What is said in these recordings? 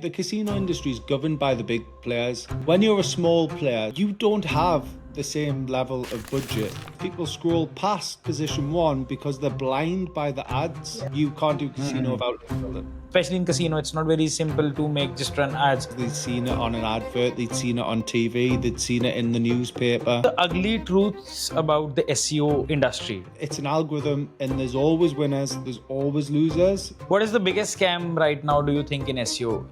The casino industry is governed by the big players. When you're a small player, you don't have the same level of budget. People scroll past position one because they're blind by the ads. You can't do casino without them. Especially in casino, it's not very simple to make just run ads. They'd seen it on an advert, they'd seen it on TV, they'd seen it in the newspaper. The ugly truths about the SEO industry. It's an algorithm and there's always winners, there's always losers. What is the biggest scam right now, do you think, in SEO?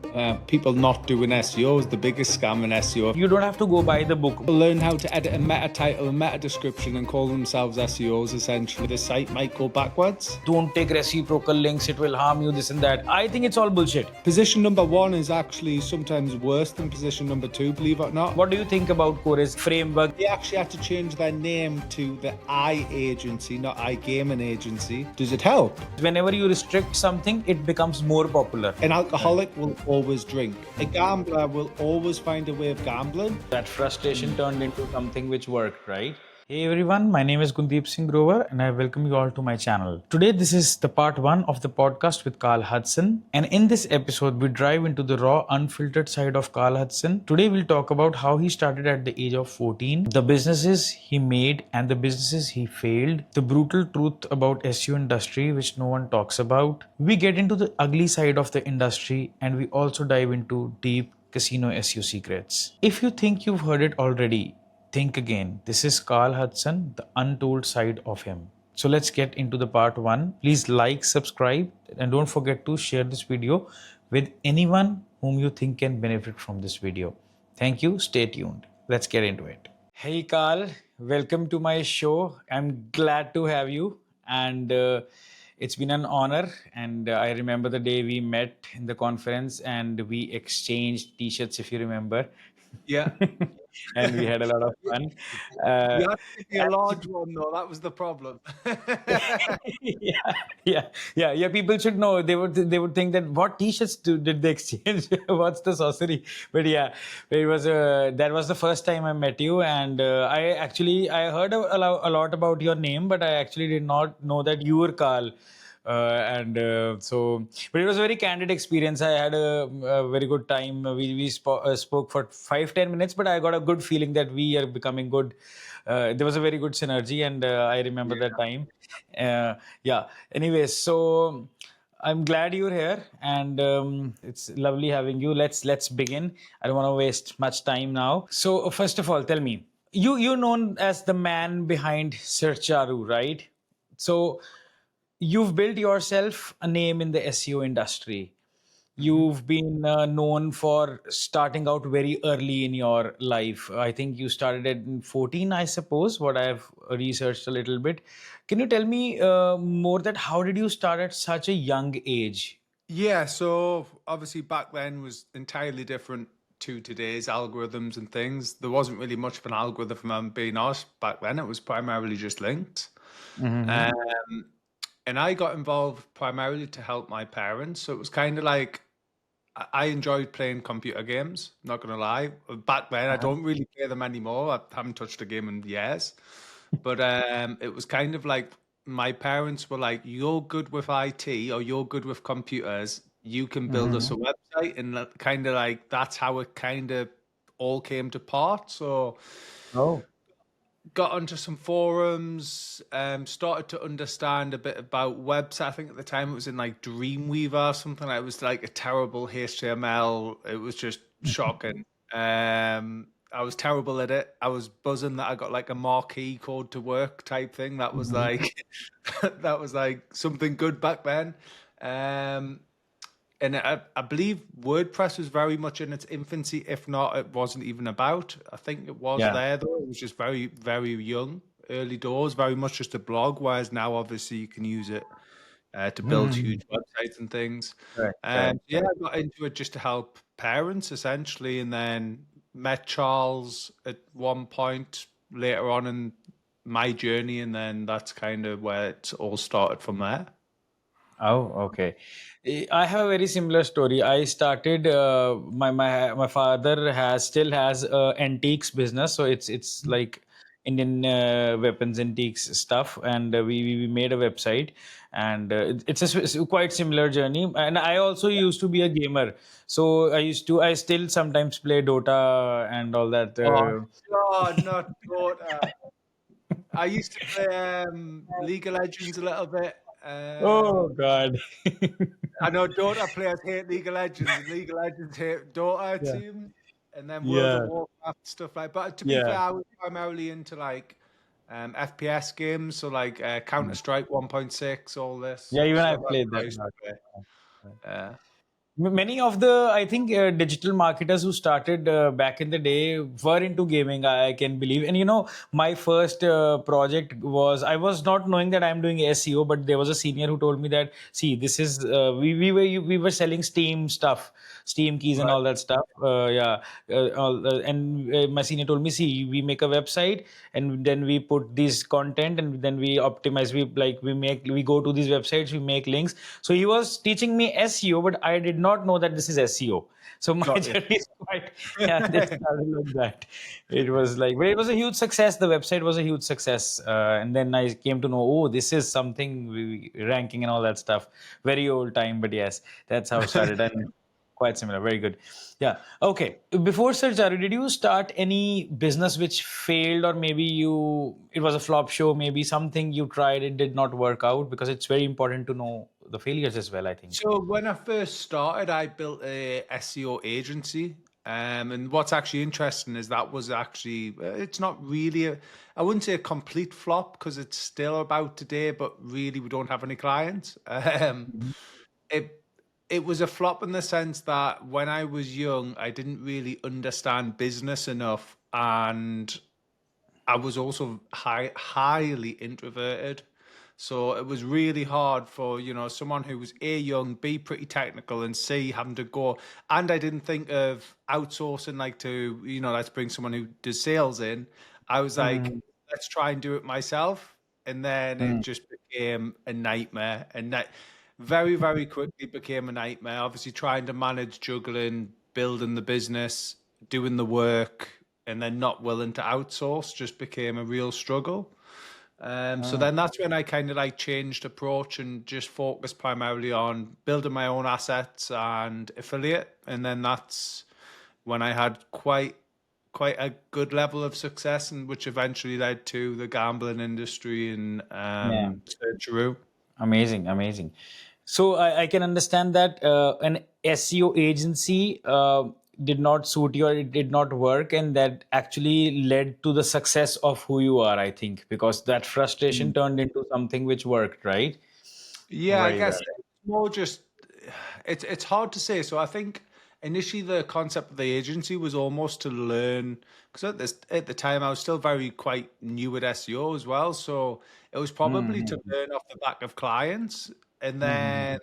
People not doing SEO is the biggest scam in SEO. You don't have to go buy the book. Learn how to edit a meta title, a meta description and call themselves SEOs essentially. The site might go backwards. Don't take reciprocal links, it will harm you, this and that. I think it's all bullshit. Position number one is actually sometimes worse than position number two, believe it or not. What do you think about Koray's framework? They actually had to change their name to the I agency, not iGaming agency. Does it help? Whenever you restrict something, it becomes more popular. An alcoholic will always drink. A gambler will always find a way of gambling. That frustration turned into something which worked, right? Hey everyone, my name is Gundeep Singh Grover and I welcome you all to my channel. Today this is the part 1 of the podcast with Karl Hudson, and in this episode we dive into the raw unfiltered side of Karl Hudson. Today we'll talk about how he started at the age of 14, the businesses he made and the businesses he failed, the brutal truth about SEO industry which no one talks about. We get into the ugly side of the industry and we also dive into deep casino SEO secrets. If you think you've heard it already, think again. This is Karl Hudson, the untold side of him. So let's get into the part 1. Please like, subscribe, and don't forget to share this video with anyone whom you think can benefit from this video. Thank you. Stay tuned. Let's get into it. Hey Karl, welcome to my show. I'm glad to have you, and it's been an honor. And I remember the day we met in the conference and we exchanged t-shirts, if you remember. Yeah. And we had a lot of fun. You had to give me a large one though, that was the problem. Yeah. People should know. They would think that what t-shirts did they exchange? What's the sorcery? But yeah, it was that was the first time I met you, and I heard a lot about your name, but I actually did not know that you were Karl. But it was a very candid experience. I had a very good time. We spoke for 5-10 minutes, but I got a good feeling that we are becoming good. There was a very good synergy, and I remember that time. Anyways, so I'm glad you're here, and it's lovely having you. Let's begin. I don't want to waste much time now. So first of all, tell me, you're known as the man behind Searcharoo, right? So you've built yourself a name in the SEO industry. You've been known for starting out very early in your life. I think you started at 14, I suppose, what I've researched a little bit. Can you tell me more that how did you start at such a young age? Yeah, so obviously back then was entirely different to today's algorithms and things. There wasn't really much of an algorithm, if I'm being honest. Back then it was primarily just links. And I got involved primarily to help my parents. So it was kind of like, I enjoyed playing computer games, not going to lie. Back then, I don't really play them anymore. I haven't touched a game in years. But it was kind of like, my parents were like, you're good with IT or you're good with computers. You can build us a website. And kind of like, that's how it kind of all came to part. So got onto some forums, started to understand a bit about websites. I think at the time it was in like Dreamweaver or something. It was like a terrible HTML. It was just shocking. I was terrible at it. I was buzzing that I got like a marquee code to work type thing. That was like that was like something good back then. And I believe WordPress was very much in its infancy. If not, it wasn't even about. I think it was there, though. It was just very, very young, early doors, very much just a blog, whereas now, obviously, you can use it to build huge websites and things. I got into it just to help parents, essentially, and then met Charles at one point later on in my journey, and then that's kind of where it all started from there. Oh, okay. I have a very similar story. I started my father still has a antiques business, so it's like Indian weapons antiques stuff, and we made a website, and it's quite similar journey. And I also used to be a gamer, so I still sometimes play Dota and all that. Oh, God, not Dota. I used to play League of Legends a little bit. Oh God. I know Dota players hate League of Legends, and League of Legends hate Dota, it Yeah. seems. And then World of Yeah. Warcraft stuff like. But to be fair, Yeah. I was primarily into like FPS games, so like Counter Strike 1.6, all this. Yeah, even So I that's what played I that used a to play. Uh, Many of the, I think, digital marketers who started back in the day were into gaming, I can believe. And my first project was, I was not knowing that I'm doing SEO, but there was a senior who told me that, see, this is, we were selling Steam stuff, Steam keys and right. all that stuff. Yeah. And my senior told me, see, we make a website and then we put this content and then we optimize, we go to these websites, we make links. So he was teaching me SEO, but I did not know that this is SEO. So my Got you. journey is quite, yeah, they started like that. It was like, but it was a huge success. The website was a huge success. And then I came to know, oh, this is something ranking and all that stuff. Very old time, but yes, that's how it started. And quite similar. Very good. Yeah. Okay. Before Searcharoo, did you start any business which failed, or maybe it was a flop show, maybe something you tried, it did not work out? Because it's very important to know the failures as well, I think. So when I first started, I built a SEO agency. And what's actually interesting is that was actually, it's not really I wouldn't say a complete flop because it's still about today, but really we don't have any clients. Mhm. It it was a flop in the sense that when I was young, I didn't really understand business enough, and I was also highly introverted. So it was really hard for, someone who was A, young, B, pretty technical, and C, having to go. And I didn't think of outsourcing, like to, let's bring someone who does sales in. I was like, Mhm. let's try and do it myself. And then it Mhm. just became a nightmare. And that very, very quickly became a nightmare. Obviously, trying to manage juggling, building the business, doing the work, and then not willing to outsource just became a real struggle. So Ah, then that's when I kind of like changed approach and just focused primarily on building my own assets and affiliate. And then that's when I had quite a good level of success, and which eventually led to the gambling industry and yeah. Searcharoo. Amazing, amazing. So I can understand that an SEO agency did not suit you, or it did not work, and that actually led to the success of who you are, I think, because that frustration turned into something which worked, right? Yeah, I Very well. guess it's more just it's hard to say. So I think initially the concept of the agency was almost to learn, because at the time I was still very quite new at SEO as well. So it was probably to Mm-hmm. learn off the back of clients. And Mm-hmm. then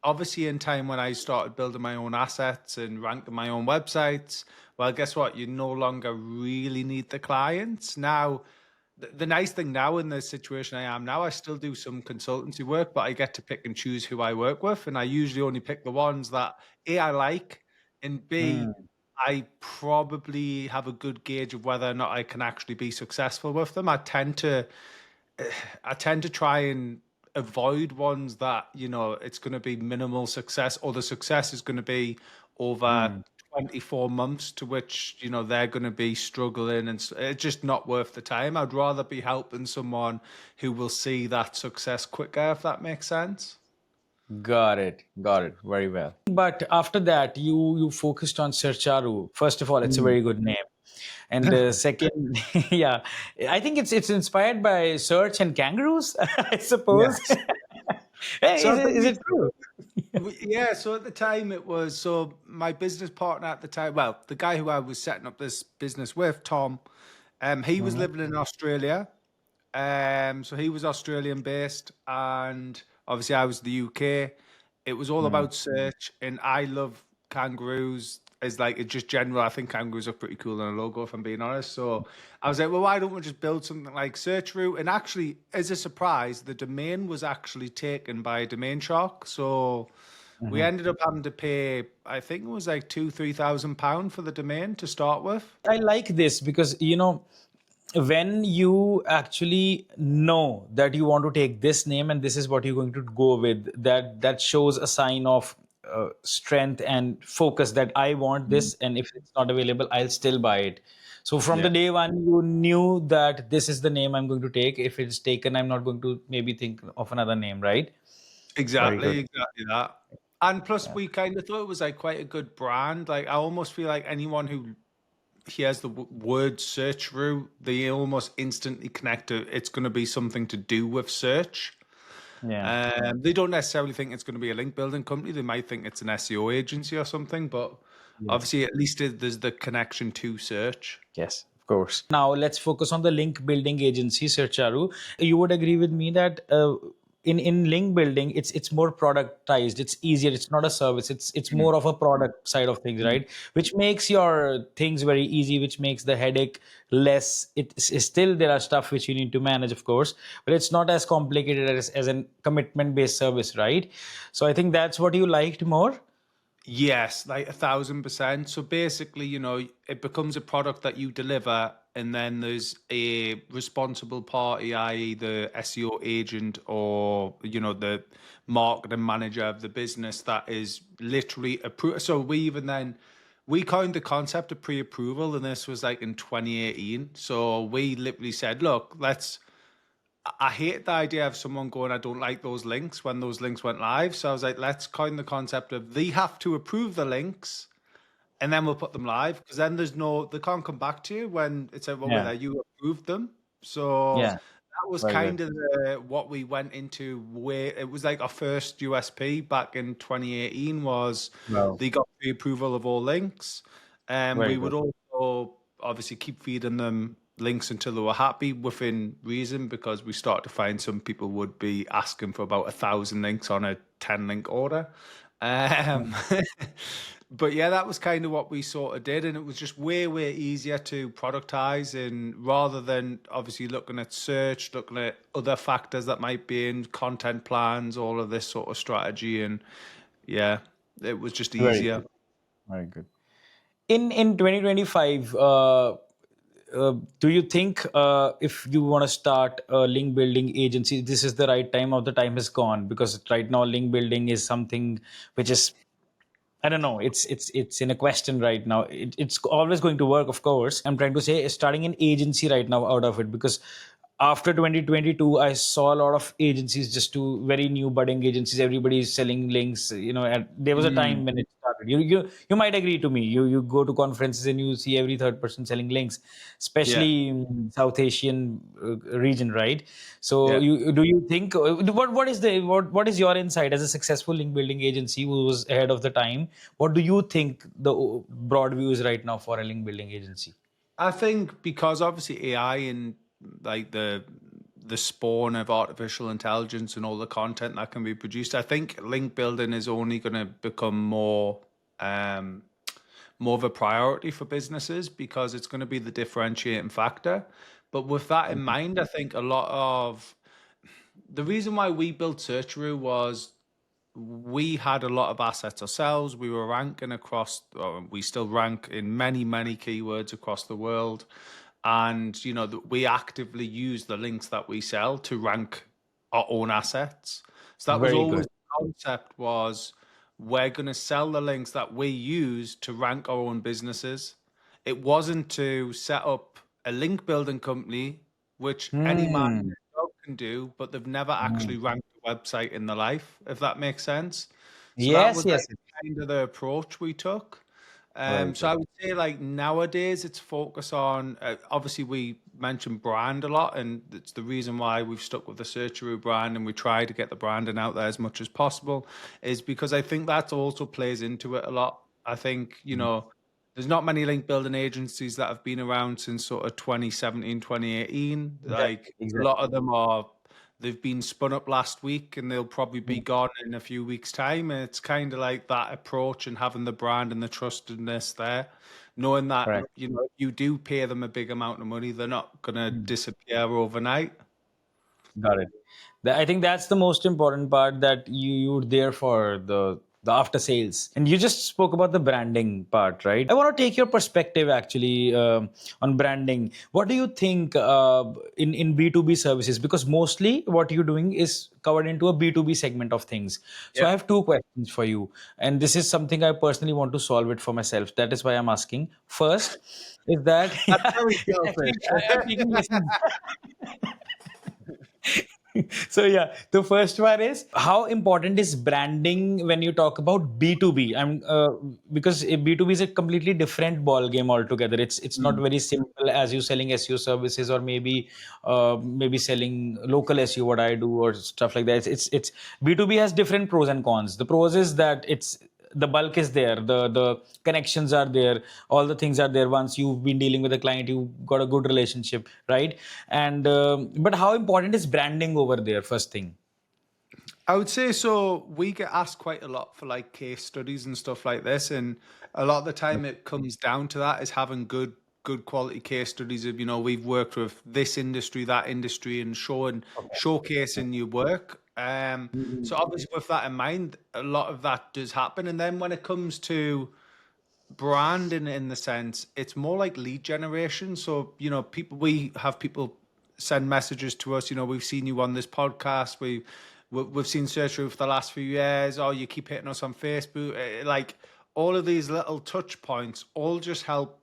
obviously in time when I started building my own assets and ranking my own websites, well, guess what? You no longer really need the clients. Now the nice thing now in the situation I am now, I still do some consultancy work, but I get to pick and choose who I work with. And I usually only pick the ones that A, I like, and B, I probably have a good gauge of whether or not I can actually be successful with them. I tend to try and avoid ones that, it's going to be minimal success, or the success is going to be over Mm-hmm. 24 months, to which, they're going to be struggling, and it's just not worth the time. I'd rather be helping someone who will see that success quicker, if that makes sense. Got it. Got it. Very well. But after that, you focused on Searcharoo. First of all, it's a Mm. very good name. And second, yeah, I think it's inspired by search and kangaroos, I suppose. Yes. Hey, So I is believe it true? Yeah, so at the time it was, so my business partner at the time, well, the guy who I was setting up this business with, Tom, he was Mhm. living in Australia. So he was Australian based, and obviously I was the UK. It was all Mm. about search, and I love kangaroos. As like it's just general, I think kangaroos are pretty cool in a logo, if I'm being honest. So I was like, well, why don't we just build something like Searcharoo? And actually, as a surprise, the domain was actually taken by a domain shark. So we Mhm. ended up having to pay, I think it was like £2,000-3,000 for the domain to start with. I like this because when you actually know that you want to take this name and this is what you're going to go with, that shows a sign of strength and focus, that I want this, and if it's not available, I'll still buy it. So from the Yeah, day one, you knew that this is the name I'm going to take. If it's taken, I'm not going to maybe think of another name, right? Very good. exactly that. And plus, we kind of thought it was like quite a good brand. Like, I almost feel like anyone who hears the word Searcharoo, they almost instantly connect to it's going to be something to do with search. Yeah. They don't necessarily think it's going to be a link building company. They might think it's an SEO agency or something, but Yes. obviously, at least there's the connection to search. Yes, of course. Now let's focus on the link building agency, Searcharoo. You would agree with me that in link building, it's more productized. It's easier. It's not a service. It's Mhm. more of a product side of things, right? Which makes your things very easy. Which makes the headache less. It's still there are stuff which you need to manage, of course, but it's not as complicated as a commitment based service, right? So I think that's what you liked more. Yes, like 1,000%. So basically, it becomes a product that you deliver, and then there's a responsible party, i.e., the SEO agent or the marketing manager of the business that is literally approved. So we coined the concept of pre-approval, and this was like in 2018. So we literally said, look, I hate the idea of someone going, I don't like those links when those links went live. So I was like, let's coin the concept of they have to approve the links and then we'll put them live, because then they can't come back to you when it's like, well, Yeah. whether you approved them. So Yeah. that was Very good. kind of what we went into, where it was like our first USP back in 2018 was Wow. they got the approval of all links. And Very we good. would also obviously keep feeding them links until they were happy within reason, because we started to find some people would be asking for about 1,000 links on a 10 link order. Um, but yeah, that was kind of what we sort of did, and it was just way easier to productize. And rather than obviously looking at search, looking at other factors that might be in content plans, all of this sort of strategy, and yeah, it was just Very easier. good. Very good. In 2025, do you think if you want to start a link building agency, this is the right time, or the time is gone? Because right now, link building is something which is, I don't know. It's in a question right now. It's always going to work, of course. I'm trying to say starting an agency right now out of it, because after 2022, I saw a lot of agencies, just to very new budding agencies. Everybody is selling links. And there was a Mm, time when it started. You might agree to me. You go to conferences and you see every third person selling links, yeah, especially in South Asian region, right? So yeah. do you think what is your insight as a successful link building agency who was ahead of the time? What do you think the broad view is right now for a link building agency? I think because obviously AI and like the spawn of artificial intelligence and all the content that can be produced, I think link building is only going to become um, more of a priority for businesses, because it's going to be the differentiating factor. But with that in mind, I think a lot of the reason why we built Searcharoo was we had a lot of assets ourselves. We were ranking across, or we still rank in many keywords across the world. And, we actively use the links that we sell to rank our own assets. So that was Very always good. the concept, was we're going to sell the links that we use to rank our own businesses. It wasn't to set up a link building company, which any man and Hmm. their dog can do, but they've never actually ranked a website in their life, if that makes sense. So that Yes, was like yes. kind of the approach we took. Very So good. I would say like nowadays it's focus on obviously we mentioned brand a lot, and it's the reason why we've stuck with the Searcharoo brand and we try to get the branding out there as much as possible, is because I think that also plays into it a lot. I think, there's not many link building agencies that have been around since sort of 2017, 2018. Exactly. Like a lot Exactly. of them they've been spun up last week and they'll probably be gone in a few weeks' time. And it's kind of like that approach and having the brand and the trustedness there, knowing that, Correct. if you do pay them a big amount of money, they're not going to disappear overnight. Got it. I think that's the most important part, that you're there for the the after sales. And you just spoke about the branding part, right? I want to take your perspective actually on branding. What do you think in B2B services? Because mostly what you're doing is covered into a B2B segment of things. So I Yeah. have two questions for you. And this is something I personally want to solve it for myself. That is why I'm asking. First is that That's very actually I'm selfish. taking lessons. So yeah, the first one is how important is branding when you talk about B2B? Because B2B is a completely different ball game altogether. It's not Mm. very simple as you selling SEO services, or maybe selling local SEO, what I do, or stuff like that. It's B2B has different pros and cons. The pros is that it's the bulk is there, the connections are there, all the things are there. Once you've been dealing with a client, you got a good relationship, right? And but how important is branding over there, first thing? I would say so. We get asked quite a lot for like case studies and stuff like this, and a lot of the time it comes down to that is having good quality case studies of, we've worked with this industry, that industry, and showcasing your work. So obviously with that in mind, a lot of that does happen, and then when it comes to branding in the sense, it's more like lead generation. So, we have people send messages to us, we've seen you on this podcast, we've seen Searcharoo for the last few years, or you keep hitting us on Facebook. Like all of these little touch points all just help,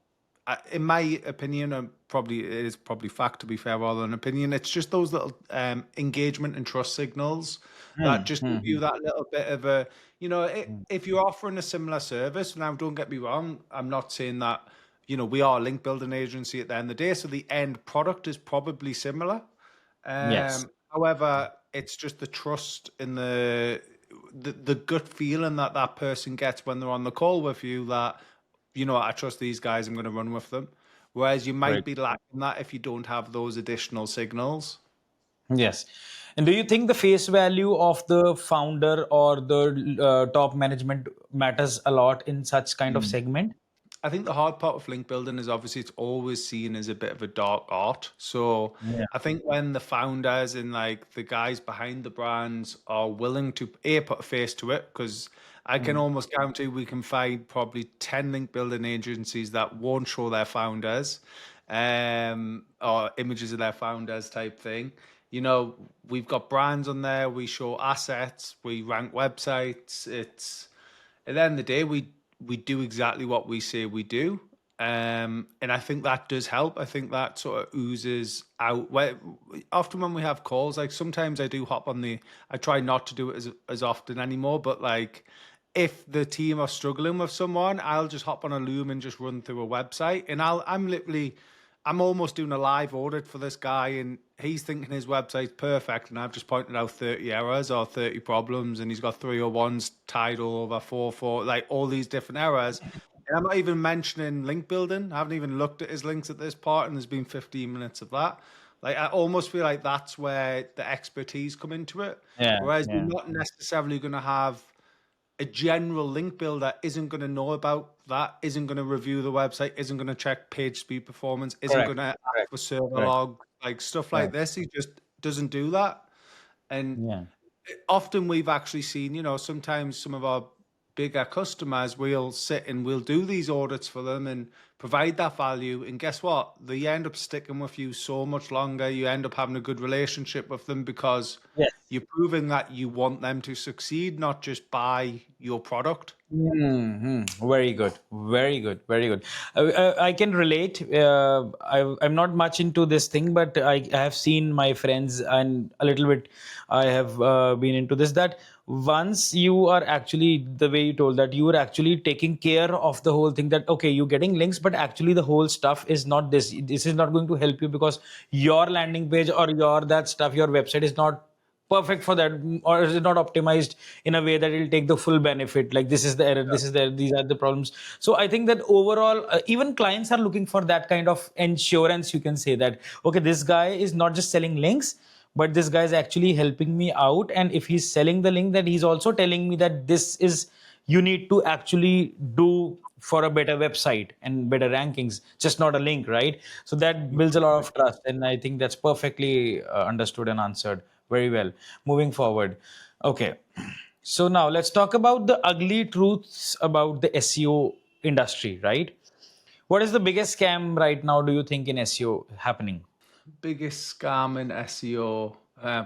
in my opinion, and probably it is probably fact to be fair rather than opinion. It's just those little engagement and trust signals that just give you that little bit of a, if you're offering a similar service. Now, don't get me wrong, I'm not saying that, we are a link building agency at the end of the day, so the end product is probably similar. Yes, However, it's just the trust in the gut feeling that that person gets when they're on the call with you, that, I trust these guys, I'm going to run with them. Whereas you might correct. be lacking that if you don't have those additional signals. Yes. And do you think the face value of the founder or the top management matters a lot in such kind of segment? I think the hard part of link building is obviously it's always seen as a bit of a dark art. So Yeah. I think when the founders and like the guys behind the brands are willing to put a face to it, because I can almost guarantee we can find probably 10 link building agencies that won't show their founders, or images of their founders type thing. We've got brands on there, we show assets, we rank websites. It's at the end of the day, we do exactly what we say we do. And I think that does help. I think that sort of oozes out. Often when we have calls, like sometimes I do hop on I try not to do it as often anymore, but like if the team are struggling with someone, I'll just hop on a Loom and just run through a website, and I'm almost doing a live audit for this guy, and he's thinking his website's perfect, and I've just pointed out 30 errors or 30 problems, and he's got 301s tied all over, 4, like all these different errors. And I'm not even mentioning link building. I haven't even looked at his links at this part, and there's been 15 minutes of that. Like I almost feel like that's where the expertise come into it. Yeah. Whereas you're Yeah. not necessarily going to have a general link builder isn't going to know about that, isn't going to review the website, isn't going to check page speed performance, isn't Correct. going to ask Correct. for server Correct. log, like stuff like Correct. this. He just doesn't do that. And Yeah. often we've actually seen, sometimes some of our bigger customers, we'll sit and we'll do these audits for them and provide that value. And guess what? They end up sticking with you so much longer. You end up having a good relationship with them because Yes. you're proving that you want them to succeed, not just buy your product. Very good, very good, very good. I can relate. I'm not much into this thing, but I have seen my friends and a little bit. I have been into this. That once you are actually the way you told that you are actually taking care of the whole thing. That okay, you're getting links, but actually the whole stuff is not this. This is not going to help you because your landing page or your that stuff, your website is not perfect for that, or is it not optimized in a way that it'll take the full benefit? Like this is the error, this is the these are the problems. So I think that overall even clients are looking for that kind of insurance. You can say that okay, this guy is not just selling links, but this guy is actually helping me out, and if he's selling the link, that he's also telling me that this is you need to actually do for a better website and better rankings, just not a link, right? So that builds a lot of trust, and I think that's perfectly understood and answered very well. Moving forward, okay. So now let's talk about the ugly truths about the SEO industry, right? What is the biggest scam right now, do you think, in SEO happening? Biggest scam in SEO.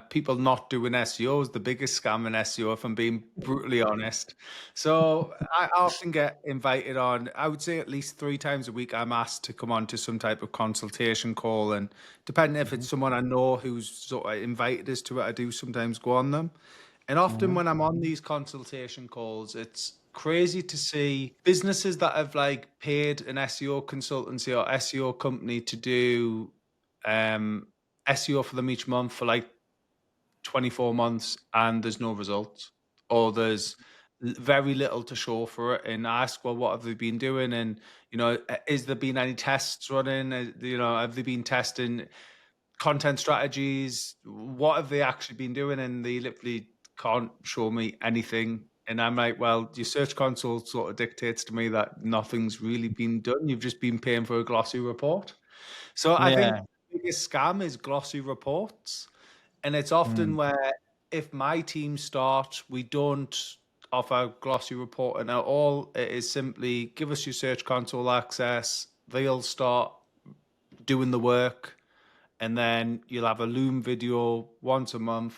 People not doing SEO is the biggest scam in SEO, if I'm being brutally honest. So I often get invited on, I would say at least 3 times a week, I'm asked to come on to some type of consultation call. And depending if it's someone I know who's sort of invited us to it, I do sometimes go on them. And often when I'm on these consultation calls, it's crazy to see businesses that have like paid an SEO consultancy or SEO company to do SEO for them each month for like 24 months and there's no results, or there's very little to show for it. And ask, well, what have they been doing? And, is there been any tests running? Have they been testing content strategies? What have they actually been doing? And they literally can't show me anything. And I'm like, well, your search console sort of dictates to me that nothing's really been done. You've just been paying for a glossy report. So I think Yeah. the biggest scam is glossy reports. And it's often Mm. where if my team start, we don't offer glossy reporting at all. It is simply give us your search console access. They'll start doing the work, and then you'll have a Loom video once a month,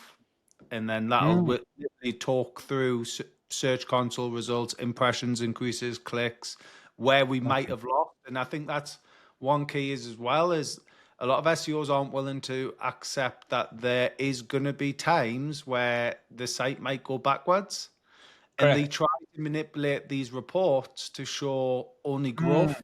and then that'll Mm. literally talk through search console results, impressions increases, clicks, where we might Okay. have lost. And I think that's one key is as well is a lot of SEOs aren't willing to accept that there is going to be times where the site might go backwards, and they Correct. try to manipulate these reports to show only Mm. growth.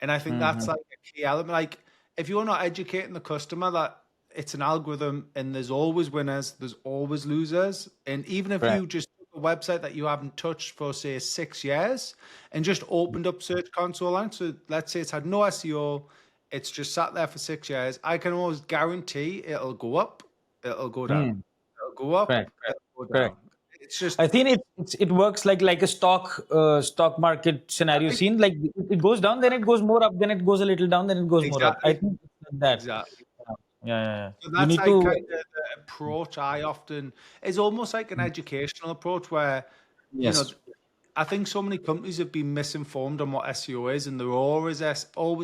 And I think that's Mhm. like a key element. Like if you're not educating the customer that it's an algorithm and there's always winners, there's always losers. And even if Correct. you just took a website that you haven't touched for say 6 years and just opened up Search Console and so let's say it's had no SEO, it's just sat there for 6 years, I can always guarantee it'll go up, it'll go down, Mm. it'll go up, Correct. Correct. it'll go down. Correct. It's just I think it works like a stock market I scenario think scene. Like it goes down, then it goes more up, then it goes a little down, then it goes more up. I exactly, think it's like that. exactly. Yeah, yeah, yeah. So You that's need like to. kind of the approach I often is almost like an educational approach where, you know, Yes. I think so many companies have been misinformed on what SEO is, and they're always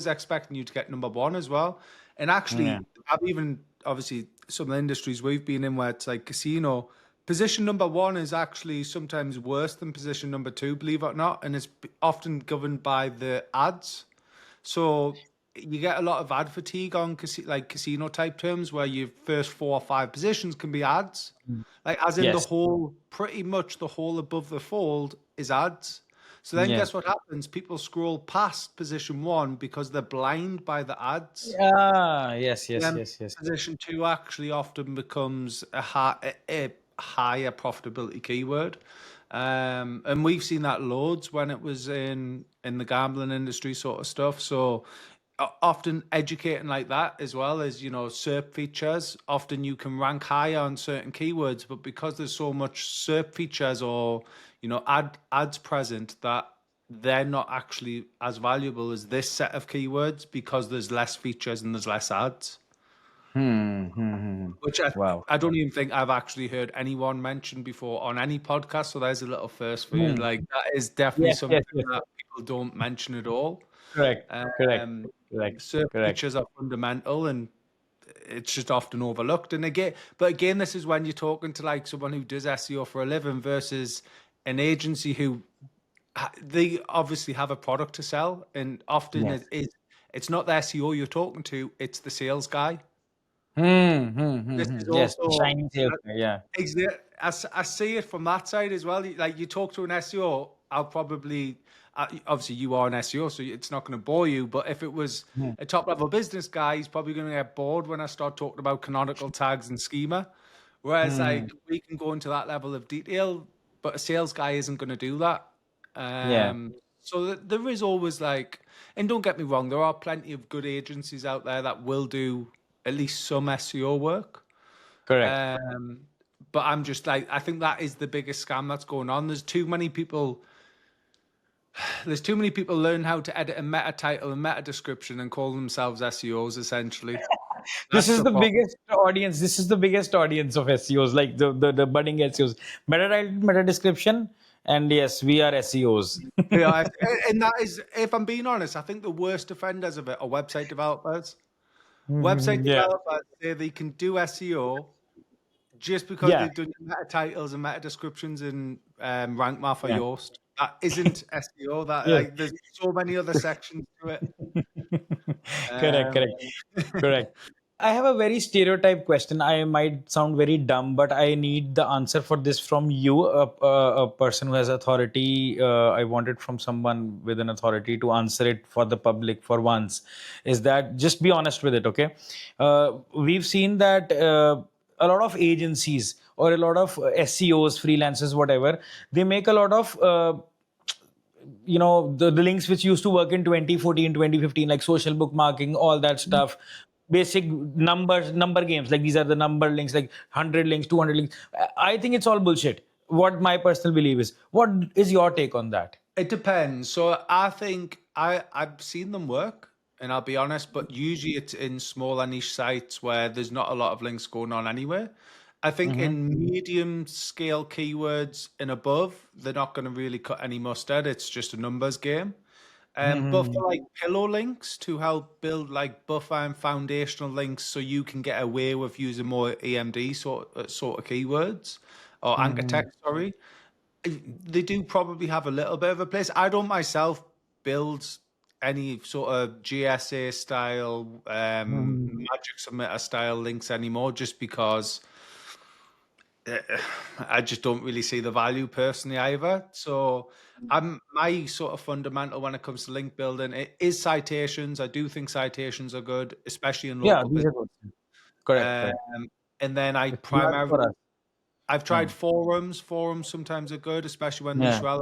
expecting you to get number one as well. And Yeah. actually, I've even obviously some of the industries we've been in where it's like casino, position number one is actually sometimes worse than position number two, believe it or not, and it's often governed by the ads. So you get a lot of ad fatigue on like casino type terms where your first 4 or 5 positions can be ads. Like as in the Yes. whole, pretty much the whole above the fold is ads. So then Yes. guess what happens? People scroll past position one because they're blind by the ads. Yeah. Yes. Yes. Then Yes. Yes. position two actually often becomes a higher profitability keyword. And we've seen that loads when it was in the gambling industry sort of stuff. So often educating like that as well as SERP features. Often you can rank higher on certain keywords, but because there's so much SERP features or ads present, that they're not actually as valuable as this set of keywords because there's less features and there's less ads. Which Wow. I don't even think I've actually heard anyone mention before on any podcast. So there's a little first for you. Hmm. Like that is definitely Yes. something Yes. Yes. that people don't mention at all. Correct. Correct. Um, Correct. Certain Correct. features are fundamental and it's just often overlooked. And again, this is when you're talking to like someone who does SEO for a living versus an agency who they obviously have a product to sell, and often Yes. it's not the SEO you're talking to, it's the sales guy. This is Yes. The also shiny sales guy. Yeah. I see it from that side as well. Like you talk to an SEO, I'll probably obviously you are an SEO, so it's not going to bore you. But if it was Hmm. a top level business guy, he's probably going to get bored when I start talking about canonical tags and schema. Whereas Hmm. like we can go into that level of detail, but a sales guy isn't going to do that. Yeah. So there is always like, and don't get me wrong, there are plenty of good agencies out there that will do at least some SEO work. Correct. Um, but I'm just like, I think that is the biggest scam that's going on. There's too many people. There's too many people learn how to edit a meta title and meta description and call themselves SEOs essentially. This That's is the the problem. biggest audience. This is the biggest audience of SEOs, like the budding SEOs. Meta title, meta description, and yes, we are SEOs. Yeah, and that is, if I'm being honest, I think the worst offenders of it are website developers. Website Yeah, developers say they can do SEO just because yeah, they've done meta titles and meta descriptions in Rank Math or yeah, Yoast. That isn't SEO. That yeah. like there's so many other sections to it. Correct, Um, correct, correct. I have a very stereotype question. I might sound very dumb, but I need the answer for this from you, a person who has authority. I want it from someone with an authority to answer it for the public for once. Is that just be honest with it, okay? We've seen that a lot of agencies or a lot of SEOs, freelancers, whatever, they make a lot of the links which used to work in 2014, 2015, like social bookmarking, all that stuff, basic number games, like these are the number links, like 100 links, 200 links. I think it's all bullshit. What my personal belief is, what is your take on that? It depends. So I think I've seen them work, and I'll be honest, but usually it's in smaller niche sites where there's not a lot of links going on anyway. I think Mm-hmm. in medium scale keywords and above, they're not going to really cut any mustard. It's just a numbers game. But Mm-hmm. for like pillow links to help build like buffer and foundational links, so you can get away with using more EMD sort of keywords or anchor Mm-hmm. text. Sorry, they do probably have a little bit of a place. I don't myself build any sort of GSA style, Mm-hmm. magic submitter style links anymore, just because I just don't really see the value personally either. So I'm my sort of fundamental when it comes to link building it is citations. I do think citations are good, especially in Yeah, local these business. are good. Correct, correct. And then I It's hard primarily for us. I've tried Mm. forums. Forums sometimes are good, especially when niche Yeah.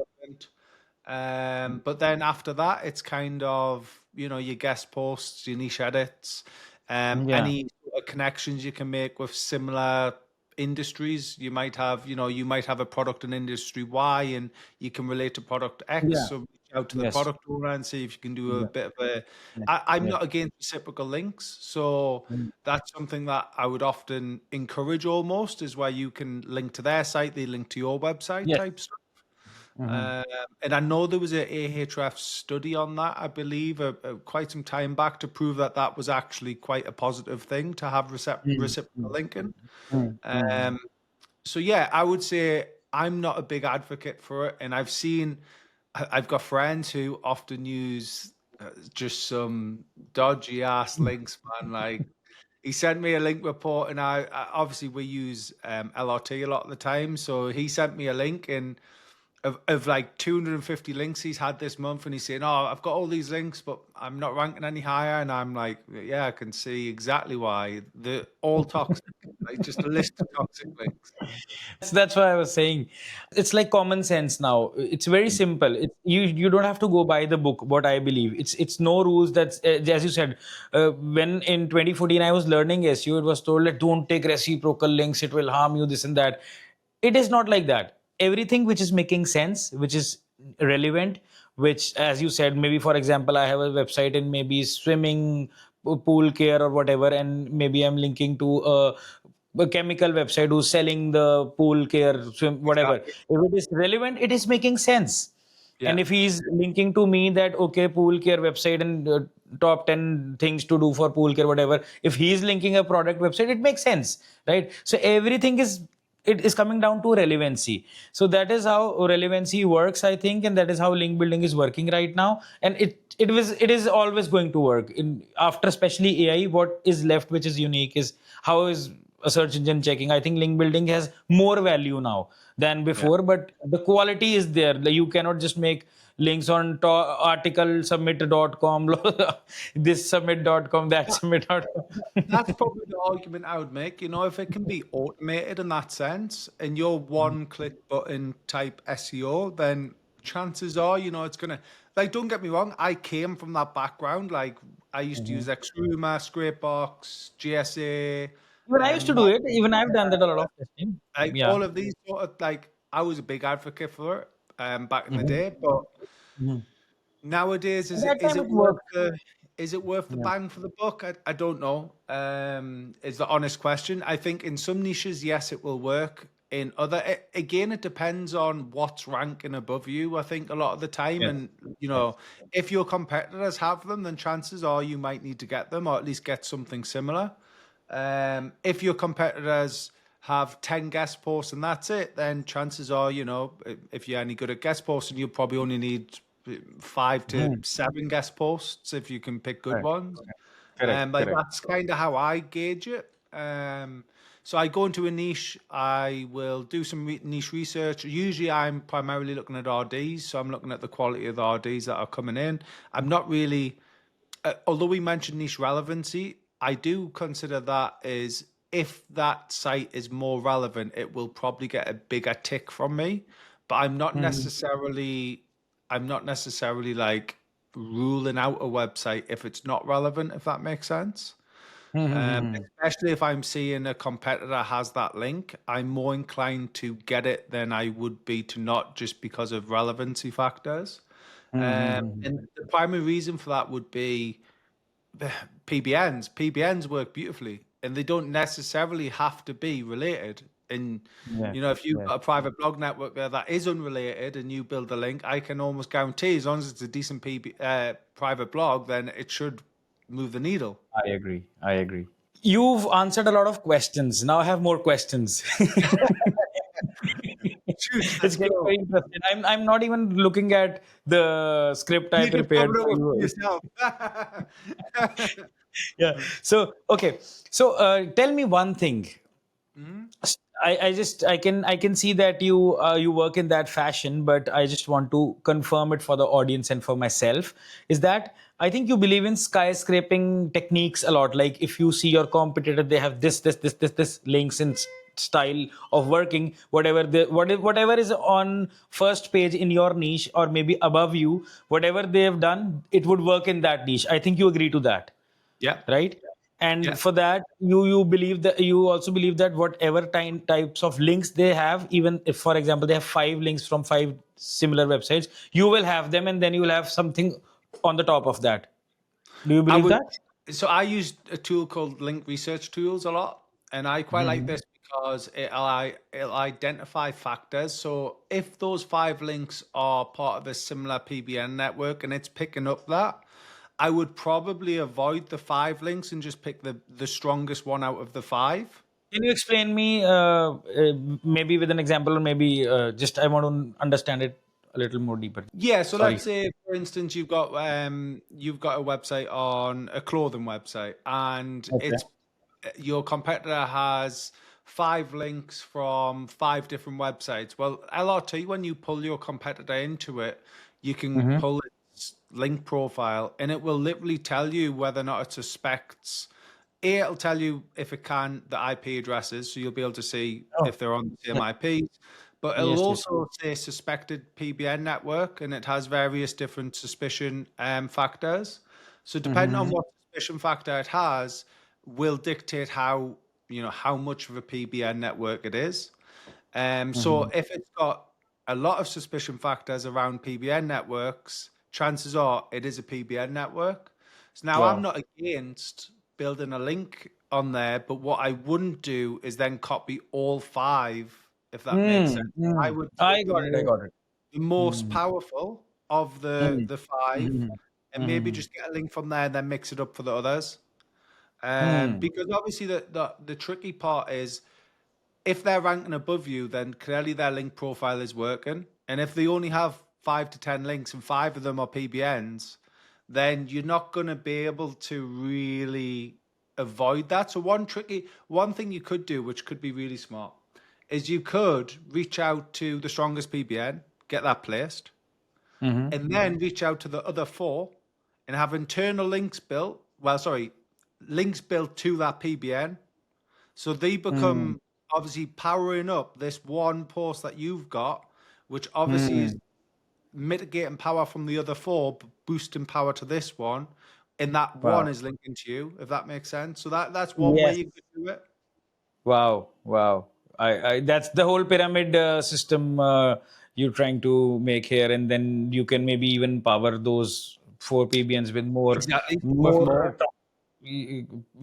relevant. But then after that, it's kind of, your guest posts, your niche edits, Yeah. any sort of connections you can make with similar industries. You might have a product in industry Y and you can relate to product X. Yeah. So reach out to the Yes. product owner and see if you can do a Yeah. bit of a. Yeah. I'm Yeah. not against reciprocal links. So Mm. that's something that I would often encourage almost is where you can link to their site, they link to your website Yes. type stuff. Mm-hmm. Um, and I know there was a Ahrefs study on that, I believe, quite some time back to prove that that was actually quite a positive thing to have reciprocal linking. Mm-hmm. Um, so yeah, I would say I'm not a big advocate for it, and I've got friends who often use just some dodgy ass links, man. Like he sent me a link report, and obviously we use LRT a lot of the time, so he sent me a link and of like 250 links he's had this month, and he's saying, "Oh, I've got all these links, but I'm not ranking any higher." And I'm like, "Yeah, I can see exactly why. They're all toxic, like just a list of toxic links." That's what I was saying. It's like common sense now. It's very simple. You don't have to go by the book. What I believe, it's no rules. That's as you said. When in 2014 I was learning SEO, it was told that don't take reciprocal links. It will harm you. This and that. It is not like that. Everything which is making sense, which is relevant, which, as you said, maybe for example, I have a website in maybe swimming pool care or whatever, and maybe I'm linking to a chemical website who's selling the pool care swim whatever. Exactly. If it is relevant, it is making sense. And Yeah. if he's linking to me that okay, pool care website and top 10 things to do for pool care, whatever, if he's linking a product website, it makes sense, right? So everything is, it is coming down to relevancy. So that is how relevancy works, I think, and that is how link building is working right now. And it is always going to work in after, especially AI. What is left which is unique is how is a search engine checking. I think link building has more value now than Yeah. before, but the quality is there. Like, you cannot just make links on article submit.com, this submit.com, that submit.com. That's probably the argument I would make. If it can be automated in that sense and you're one click button type SEO, then chances are, it's gonna, like, don't get me wrong, I came from that background. Like I used to use Extruma, Scrapebox, GSA, Even I used to do it. Even I've done that a lot of testing. like Yeah. all of these sort of, like, I was a big advocate for it back in the Mhm. day, but Mhm. nowadays At is it that is time it it worth worked. the Is it worth the bang for the buck? I don't know. Is the honest question. I think in some niches, yes, it will work. In other, again, it depends on what's ranking above you. I think a lot of the time, Yes. and Yes. if your competitors have them, then chances are you might need to get them, or at least get something similar. If your competitors have 10 guest posts and that's it, then chances are, if you're any good at guest posting, you'll probably only need 5 to 7 guest posts if you can pick good Correct. ones. Correct. Like Correct. that's kind of how I gauge it. So I go into a niche, I will do some niche research. Usually I'm primarily looking at RDs, so I'm looking at the quality of the RDs that are coming in. I'm not really, although we mentioned niche relevancy, I do consider that is if that site is more relevant, it will probably get a bigger tick from me. But I'm not necessarily like ruling out a website if it's not relevant, if that makes sense. Especially if I'm seeing a competitor has that link, I'm more inclined to get it than I would be to not, just because of relevancy factors. And the primary reason for that would be PBNs. PBNs work beautifully, and they don't necessarily have to be related. And Yes. if you've Yes. got a private blog network there that is unrelated, and you build a link, I can almost guarantee, as long as it's a decent private blog, then it should move the needle. I agree. I agree. You've answered a lot of questions. Now I have more questions. Shoot, It's let's getting go. very interesting. I'm not even looking at the script I You just prepared covered it for up for you. yourself. Yeah. So okay. So tell me one thing. Mhm. I can see that you work in that fashion, but I just want to confirm it for the audience and for myself. Is that I think you believe in skyscraping techniques a lot. Like if you see your competitor, they have this links in style of working. Whatever is on first page in your niche or maybe above you, whatever they have done, it would work in that niche. I think you agree to that, Yeah, right? yeah. And for that you believe that you also believe that whatever types of links they have, even if for example they have 5 links from 5 similar websites, you will have them and then you will have something on the top of that. Do you I believe would. that? So I use a tool called Link Research Tools a lot, and I quite like this because it'll identify factors. So if those 5 links are part of a similar PBN network and it's picking up that, I would probably avoid the 5 links and just pick the strongest one out of the 5. Can you explain me maybe with an example, or maybe just I want to understand it a little more deeper. Yeah, so Sorry. let's say, for instance, you've got a website on a clothing website, and Okay. it's your competitor has 5 links from 5 different websites. Well, LRT, when you pull your competitor into it, you can Mm-hmm. pull its link profile, and it will literally tell you whether or not it suspects. It'll tell you if it can the IP addresses, so you'll be able to see Oh, if they're on the same yeah. IPs. But it'll Yes, yes. also say suspected PBN network, and it has various different suspicion factors. So depending on Mm-hmm. what suspicion factor it has, will dictate how much of a PBN network it is. So Mm-hmm. if it's got a lot of suspicion factors around PBN networks, chances are it is a PBN network. So now I'm Wow. not against building a link on there, but what I wouldn't do is then copy all 5, if that makes sense. I would I take got it. I got it. the most Mm. powerful of the Mm. the 5, Mhm. and maybe Mhm. just get a link from there and then mix it up for the others. Hmm. Because obviously the tricky part is, if they're ranking above you, then clearly their link profile is working. And if they only have 5 to 10 links and 5 of them are PBNs, then you're not going to be able to really avoid that. So one thing you could do, which could be really smart, is you could reach out to the strongest PBN, get that placed, Mhm. and then reach out to the other 4 and have internal links built. Well, sorry, links built to that PBN, so they Hmm. become obviously powering up this one post that you've got, which obviously is Hmm. mitigating power from the other 4, boosting power to this one, and that one Wow. is linking to you, if that makes sense. So that's one way Yes. you could do it. Wow. Wow. I that's the whole pyramid system you're trying to make here, and then you can maybe even power those 4 PBNs with Exactly. With more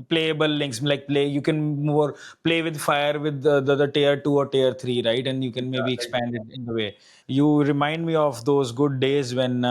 playable links, like you can more play with fire with the tier 2 or tier 3, right? And you can maybe exactly. expand it in the way. You remind me of those good days when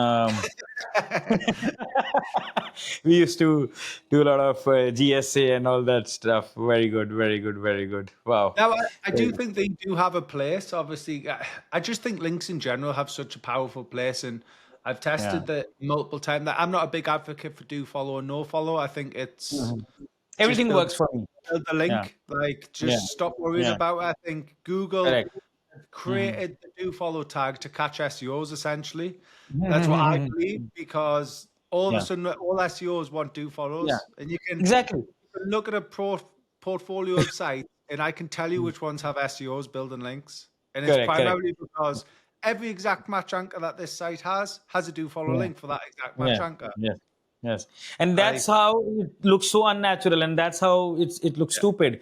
we used to do a lot of GSA and all that stuff. Very good, very good, very good. Wow. Now, I do think they do have a place. Obviously, I just think links in general have such a powerful place, and I've Yeah. tested that multiple times. That I'm not a big advocate for do follow or no follow. I think it's Mhm. just Everything works for me. build the Yeah. link. Like, Yeah. just stop worrying Yeah. about it. I think Google Correct. Mhm. created the do follow tag to catch SEOs. Essentially, that's what I Mhm. believe because all of a Yeah. sudden all SEOs want do Yeah. follows, and Exactly. you can look at a portfolio of sites, and I can tell you Mm. which ones have SEOs building links. And it's Correct. Correct. primarily because every exact match anchor that this site has a do follow Yeah. link for that exact match Yeah. anchor. Yes. Yes. And Like, that's how it looks so unnatural, and that's how it looks yeah, stupid.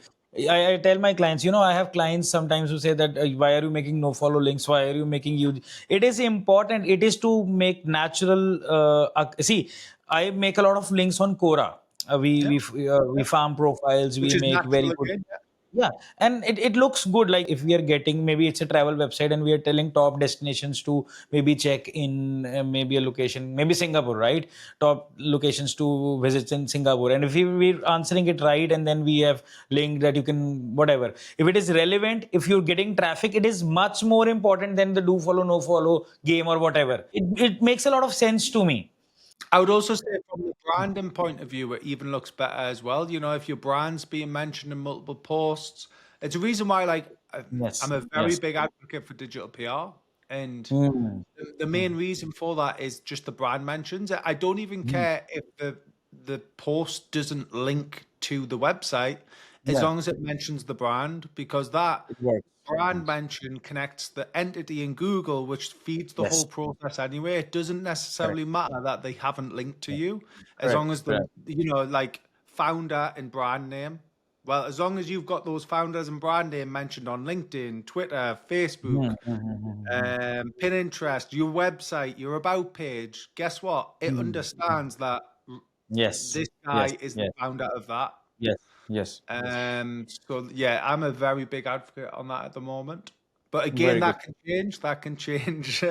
I tell my clients, I have clients sometimes who say that why are you making no follow links? Why are you making you? It is important. It is to make natural. See, I make a lot of links on Quora. yeah, We yeah. farm profiles. We Which is make very natural good. again. Yeah, and it looks good. Like if we are getting, maybe it's a travel website and we are telling top destinations to maybe check in, maybe a location, maybe Singapore, right? Top locations to visit in Singapore. And if we're answering it right, and then we have linked that you can, whatever. If it is relevant, if you're getting traffic, it is much more important than the do follow, no follow game or whatever. It makes a lot of sense to me. I would also say from the branding point of view, it even looks better as well. If your brand's being mentioned in multiple posts, it's a reason why, like, I'm Yes, a very yes. big advocate for digital PR. And Mm, the main reason for that is just the brand mentions. I don't even mm. care if the post doesn't link to the website as Yeah, long as it mentions the brand, because that it works. brand Yes, mention connects the entity in Google, which feeds the whole yes. process anyway. It doesn't Correct. necessarily matter that they haven't linked to Yeah. you, as long Correct. as Correct. like founder and brand name. Well, as long as you've got those founders and brand name mentioned on LinkedIn, Twitter, Facebook, Mhm, mhm, mhm, Pinterest, your website, your about page, guess what? It mhm. understands that Yes, this yes, guy is the yes, founder of that. yes, yes. So yeah, I'm a very big advocate on that at the moment. But again, Very good. that can change. That can change.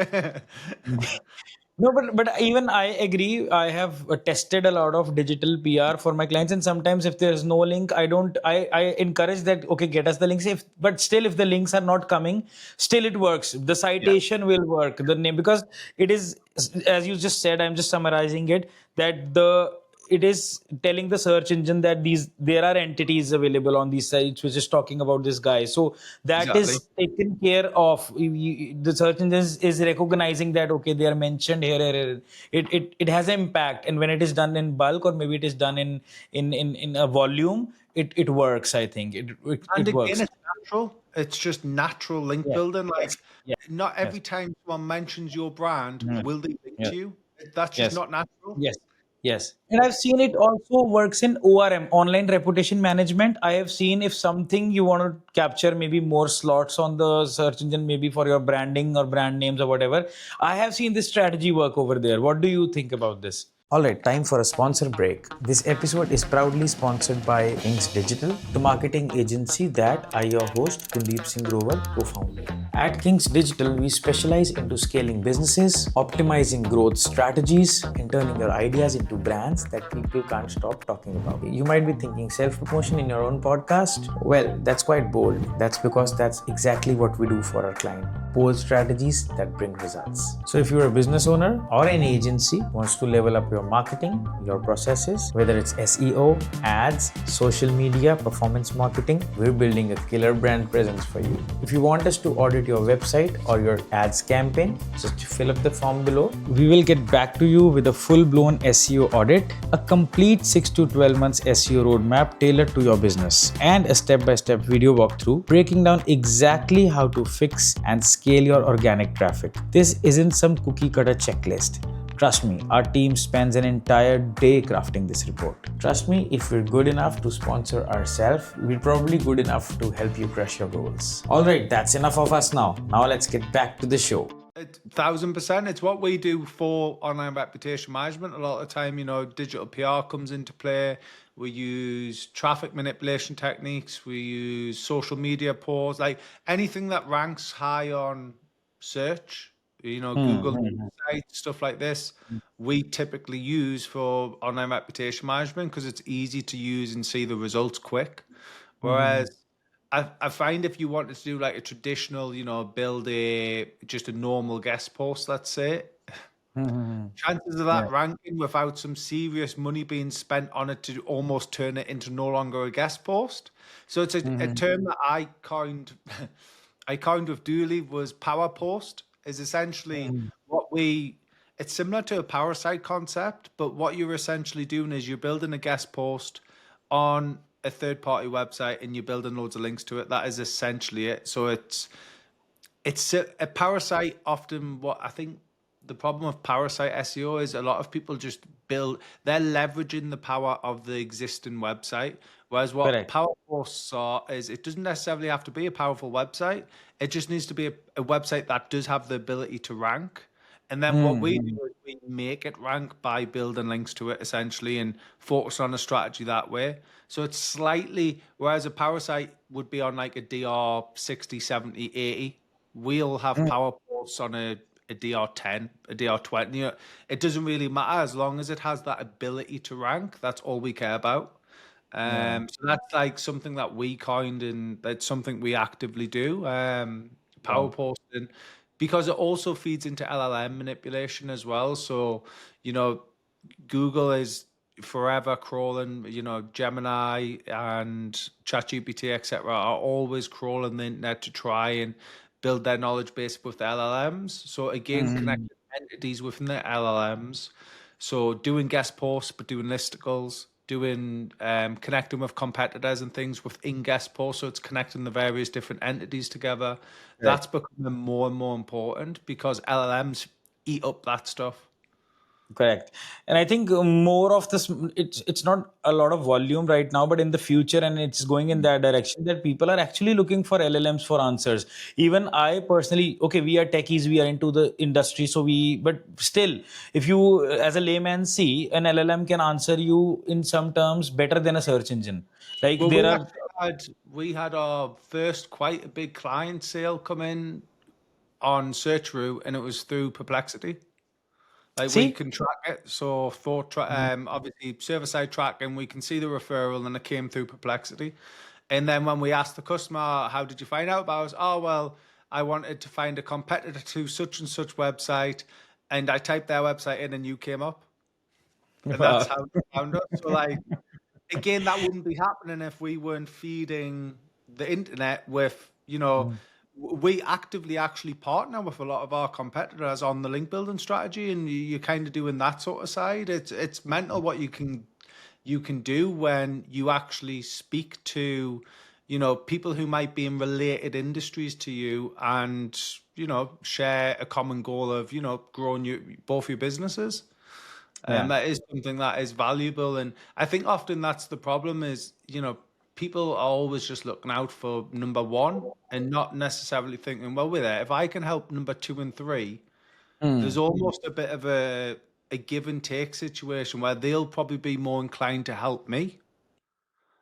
No, but even I agree. I have tested a lot of digital PR for my clients, and sometimes if there's no link, I don't. I encourage that. Okay, get us the links. But still, if the links are not coming, still it works. The Yeah, citation will work. The name, because it is, as you just said. I'm just summarizing it. That it is telling the search engine that there are entities available on these sites which is talking about this guy, so that exactly. is taken care of. The search engine is recognizing that, okay, they are mentioned here, it has an impact, and when it is done in bulk, or maybe it is done in a volume, it works. I think And it again, works. it's natural. It's just natural link Yes, building. yes, Like, yes, not every yes. time someone mentions your brand, Mhm. will they link Yes, to you. That's just yes. not natural. Yes, yes. And I've seen it also works in ORM, online reputation management. I have seen if something you want to capture maybe more slots on the search engine, maybe for your branding or brand names or whatever. I have seen this strategy work over there. What do you think about this? All right, time for a sponsor break. This episode is proudly sponsored by Kings Digital, the marketing agency that I, your host, Gundeep Singh Grover, co-founded. At Kings Digital, we specialize into scaling businesses, optimizing growth strategies, and turning your ideas into brands that people can't stop talking about. You might be thinking self-promotion in your own podcast. Well, that's quite bold. That's because that's exactly what we do for our client. Bold strategies that bring results. So if you're a business owner or an agency wants to level up your marketing, your processes, whether it's SEO, ads, social media, performance marketing, we're building a killer brand presence for you. If you want us to audit your website or your ads campaign, just fill up the form below. We will get back to you with a full-blown SEO audit, a complete 6 to 12 months SEO roadmap tailored to your business, and a step-by-step video walkthrough breaking down exactly how to fix and scale your organic traffic. This isn't some cookie-cutter checklist. Trust me, our team spends an entire day crafting this report. Trust me, if we're good enough to sponsor ourselves, we're probably good enough to help you crush your goals. Alright, that's enough of us now. Now let's get back to the show. 1,000%. It's what we do for online reputation management. A lot of the time, digital PR comes into play. We use traffic manipulation techniques. We use social media posts, like anything that ranks high on search, Google sites, stuff like this. We typically use for online reputation management because it's easy to use and see the results quick. Whereas I find if you wanted to do like a traditional, build just a normal guest post, let's say, chances of Yeah, that ranking without some serious money being spent on it to almost turn it into no longer a guest post. So it's a term that I coined, I coined with Dooley was power post is essentially it's similar to a Parasite concept, but what you're essentially doing is you're building a guest post on a third party website and you're building loads of links to it. That is essentially it. So it's a Parasite. Often what I think the problem of Parasite SEO is a lot of people just they're leveraging the power of the existing website. Whereas what correct. power posts are is it doesn't necessarily have to be a powerful website. It just needs to be a website that does have the ability to rank. And then what we do is we make it rank by building links to it essentially and focus on a strategy that way. So it's slightly, whereas a Parasite would be on like a DR 60, 70, 80, we'll have power posts on a DR10, a DR20. It doesn't really matter as long as it has that ability to rank. That's all we care about. Yeah, So that's like something that we coined and that's something we actively do. yeah, Power posting, because it also feeds into LLM manipulation as well. So, you know, Google is forever crawling, Gemini and ChatGPT, etc., are always crawling the internet to try and build their knowledge base with the LLMs. So again, connecting entities within the LLMs. So doing guest posts, but doing listicles, doing connecting with competitors and things within guest posts. So it's connecting the various different entities together. correct. That's becoming more and more important because LLMs eat up that stuff. Correct. And I think more of this, it's not a lot of volume right now, but in the future, and it's going in that direction that people are actually looking for LLMs for answers. Even I personally, okay, we are techies, we are into the industry, but still, if you, as a layman, see an LLM can answer you in some terms better than a search engine. Like Well, there are, we had our first quite a big client sale come in on Searcharoo, and it was through Perplexity. Like we see, can track it, so obviously server side tracking, we can see the referral, and it came through Perplexity. And then when we asked the customer, "How did you find out about us?" "Oh well, I wanted to find a competitor to such and such website, and I typed their website in, and you came up, and that's how they found us." So like again, that wouldn't be happening if we weren't feeding the internet with, we actively actually partner with a lot of our competitors on the link building strategy, and you're kind of doing that sort of side. It's mental what you can do when you actually speak to, people who might be in related industries to you and, share a common goal of, growing both your businesses. yeah. That is something that is valuable. And I think often that's the problem is, people are always just looking out for number one and not necessarily thinking, well, with it, if I can help number two and three, there's almost a bit of a give and take situation where they'll probably be more inclined to help me.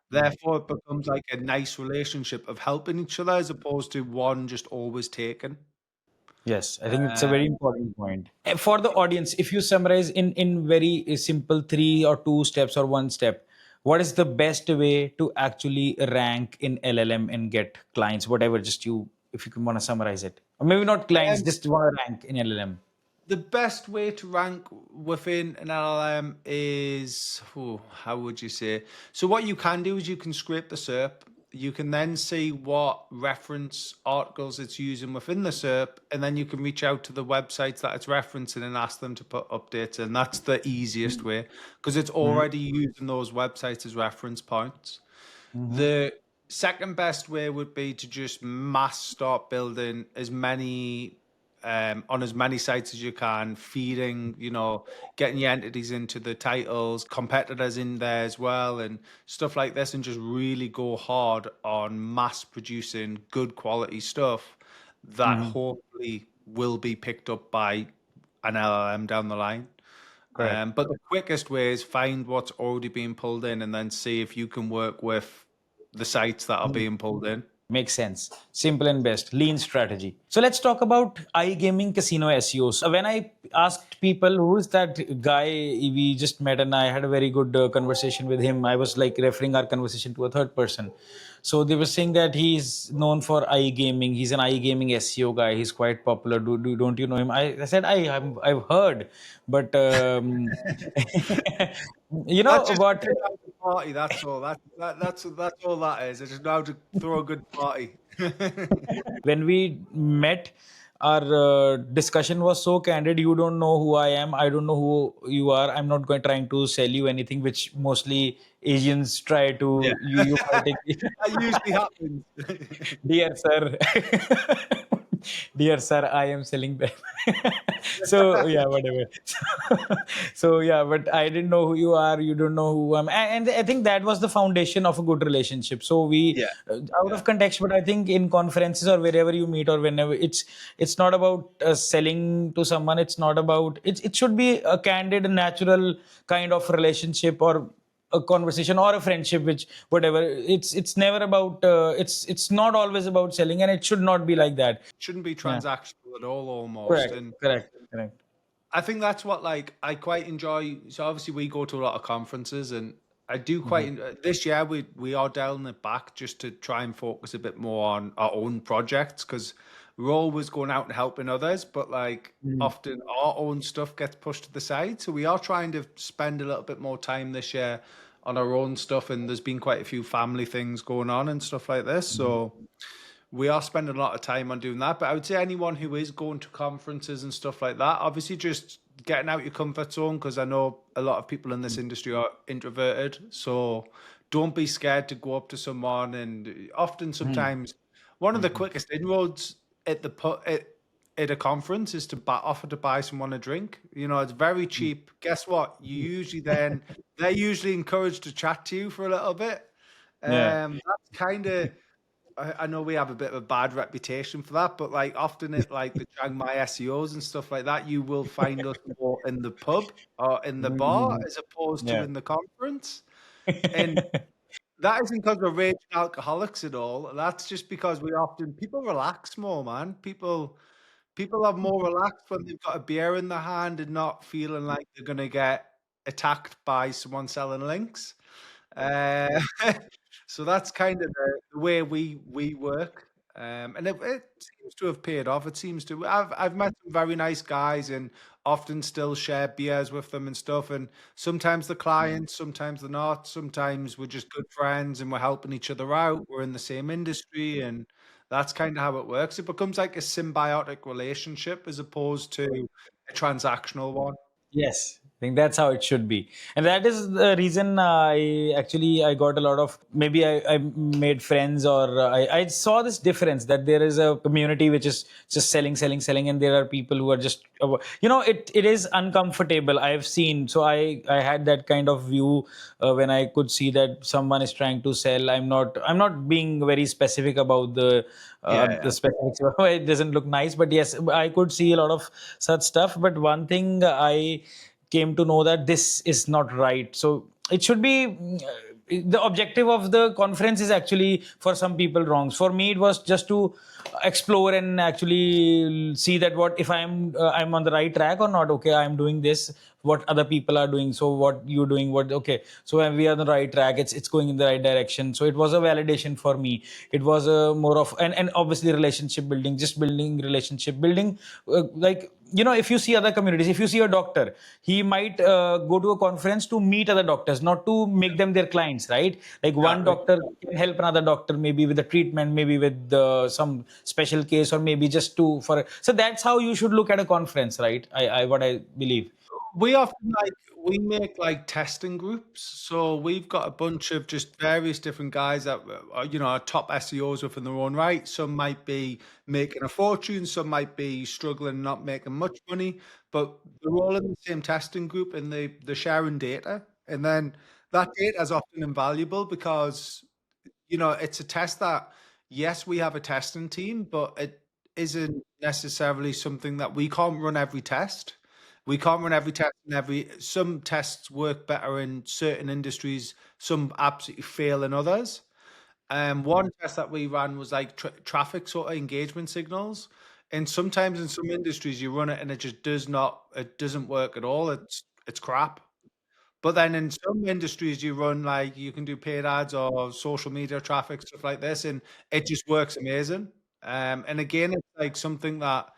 Therefore, it becomes like a nice relationship of helping each other as opposed to one just always taking. Yes, I think it's a very important point. For the audience, if you summarize in very simple 3 or 2 steps or 1 step, what is the best way to actually rank in LLM and get clients? Whatever, just you, if you can want to summarize it, or maybe not clients, Um, just want to rank in LLM. The best way to rank within an LLM is, how would you say? So what you can do is you can scrape the SERP. You can then see what reference articles it's using within the SERP, and then you can reach out to the websites that it's referencing and ask them to put updates in. That's the easiest way because it's already using those websites as reference points. The second best way would be to just mass start building as many on as many sites as you can, feeding, getting your entities into the titles, competitors in there as well, and stuff like this, and just really go hard on mass producing good quality stuff that hopefully will be picked up by an LLM down the line. Correct. But the quickest way is find what's already being pulled in and then see if you can work with the sites that are being pulled in. Makes sense. Simple and best. Lean strategy. So let's talk about iGaming casino SEO. So when I asked people who is that guy we just met and I had a very good conversation with him, I was like referring our conversation to a third person. So they were saying that he's known for iGaming. He's an iGaming SEO guy. He's quite popular. Don't you know him? I said I've heard, but you That's know just what? a party. That's all. That's all that is. I just know how to throw a good party. When we met, our discussion was so candid. You don't know who I am. I don't know who you are. I'm not going trying to sell you anything, which mostly Asians try Yeah, to. You might that usually happens. dear sir. Dear sir, I am selling them. So yeah, whatever. So yeah, but I didn't know who you are. You don't know who I'm, and I think that was the foundation of a good relationship. So we, Yeah, out yeah. of context, but I think in conferences or wherever you meet or whenever it's not about selling to someone. It's not about it should be a candid, natural kind of relationship or a conversation or a friendship, which whatever. It's never about it's not always about selling, and it should not be like that. Shouldn't be Yeah. transactional at all, almost. Correct. And Correct. I think that's what like I quite enjoy. So obviously we go to a lot of conferences, and I do quite. This year we are dialing it back just to try and focus a bit more on our own projects because we're always going out and helping others, but like often our own stuff gets pushed to the side. So we are trying to spend a little bit more time this year on our own stuff, and there's been quite a few family things going on and stuff like this. So we are spending a lot of time on doing that. But I would say anyone who is going to conferences and stuff like that, obviously just getting out your comfort zone, because I know a lot of people in this industry are introverted. So don't be scared to go up to someone. And often, sometimes, one of the quickest inroads at at a conference is to offer to buy someone a drink. You know, it's very cheap. Guess what? You usually then they're usually encouraged to chat to you for a little bit. Yeah. That's kind of, I know we have a bit of a bad reputation for that, but like often at like the Chiang Mai SEOs and stuff like that, you will find us more in the pub or in the bar as opposed to Yeah. in the conference. And that isn't because we're raging alcoholics at all. That's just because people relax more, man. People are more relaxed when they've got a beer in their hand and not feeling like they're gonna get attacked by someone selling links. Uh, so that's kind of the way we work, and it seems to have paid off. It seems to. I've met some very nice guys, and often still share beers with them and stuff. And sometimes the clients, sometimes they're not. Sometimes we're just good friends and we're helping each other out. We're in the same industry, and that's kind of how it works. It becomes like a symbiotic relationship as opposed to a transactional one. Yes, I think that's how it should be, and that is the reason I got a lot of, maybe I made friends, or I saw this difference that there is a community which is just selling, and there are people who are just it is uncomfortable. I've seen, so I had that kind of view when I could see that someone is trying to sell. I'm not being very specific about the Yeah, specifics. It doesn't look nice, but yes, I could see a lot of such stuff. But one thing I came to know that this is not right. So it should be the objective of the conference is actually for some people wrong. For me, it was just to explore and actually see that what if I'm on the right track or not. Okay, I'm doing this. What other people are doing. So what you're doing. What okay. So when we are on the right track, it's going in the right direction. So it was a validation for me. It was a more of and obviously relationship building, just building relationship building, like if you see other communities, if you see a doctor, he might go to a conference to meet other doctors, not to make them their clients, right? Like one exactly. doctor can help another doctor, maybe with the treatment, maybe with some special case, or maybe just to for so that's how you should look at a conference, right? I what I believe. We often we make like testing groups. So we've got a bunch of just various different guys that are top SEOs within their own right. Some might be making a fortune, some might be struggling, not making much money, but they're all in the same testing group and they're sharing data. And then that data is often invaluable because it's a test that, yes, we have a testing team, but isn't necessarily something that we can't run every test. We can't run every test in some tests work better in certain industries, some absolutely fail in others. One test that we ran was like traffic sort of engagement signals. And sometimes in some industries you run it and it doesn't work at all. It's crap. But then in some industries you run like you can do paid ads or social media traffic, stuff like this, and it just works amazing. And again, it's like something that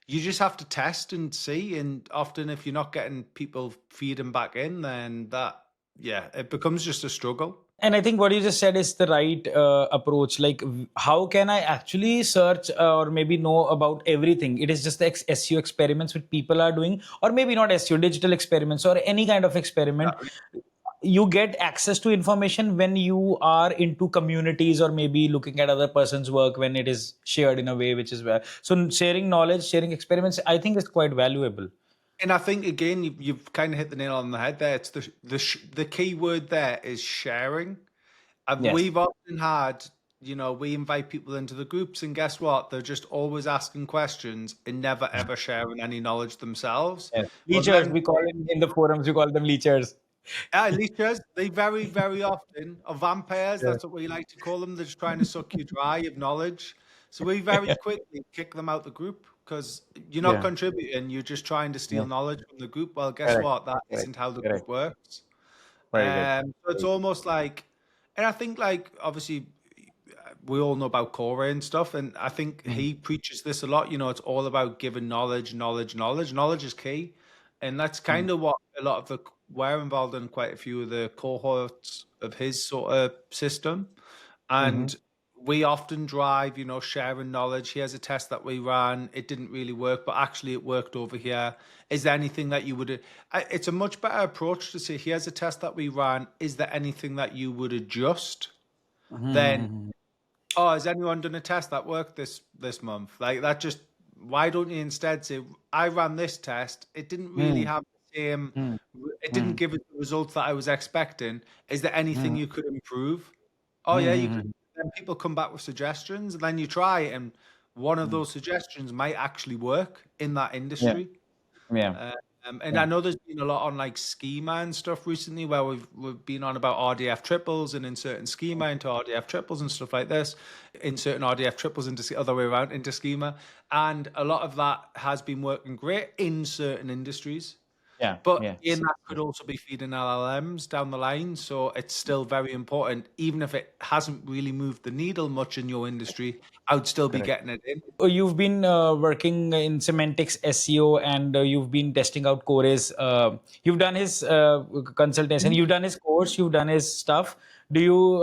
you just have to test and see. And often if you're not getting people feeding back in, then yeah, it becomes just a struggle. And I think what you just said is the right approach. Like, how can I actually search or maybe know about everything? It is just the SEO experiments which people are doing, or maybe not SEO, digital experiments, or any kind of experiment. You get access to information when you are into communities or maybe looking at other person's work when it is shared in a way which is well. So sharing knowledge, sharing experiments, I think is quite valuable. And I think again, you've kind of hit the nail on the head there. It's the key word there is sharing. Yes. We've often had, we invite people into the groups, and guess what? They're just always asking questions and never ever sharing any knowledge themselves. Yes. But Leechers, then we call them in the forums, we call them leechers. leechers, they very, very often are vampires. Yeah. That's what we like to call them. They're just trying to suck you dry of knowledge. So we very quickly kick them out the group because you're not Yeah. contributing. You're just trying to steal Yeah. knowledge from the group. Well, guess Correct. what? That Correct. isn't how the Correct. group works. Very good. So it's almost like, and I think like obviously we all know about Koray and stuff, and I think he preaches this a lot. It's all about giving knowledge, knowledge, knowledge. Knowledge is key, and that's kind of what a lot of we're involved in quite a few of the cohorts of his sort of system, and we often drive, sharing knowledge. He has a test that we ran. It didn't really work, but actually it worked over here. Is there anything that you would? It's a much better approach to say, here's a test that we ran. Is there anything that you would adjust? Then, oh, has anyone done a test that worked this month? Like that just, why don't you instead say, I ran this test. It didn't really have the same, it didn't give us the results that I was expecting. Is there anything you could improve? Oh yeah, you could. Then people come back with suggestions, and then you try it, and one of those suggestions might actually work in that Yeah. industry. Yeah. And I know there's been a lot on like schema and stuff recently where we've been on about RDF triples and inserting schema into RDF triples and stuff like this, inserting RDF triples into the other way around into schema, and a lot of that has been working great in certain industries. Yeah. But Yeah. again, that could also be feeding LLMs down the line. So it's still very important. Even if it hasn't really moved the needle much in your industry, I would still be Correct. getting it in. You've been working in Semantics SEO and you've been testing out Koray's. You've done his consultation, you've done his course, you've done his stuff. Do you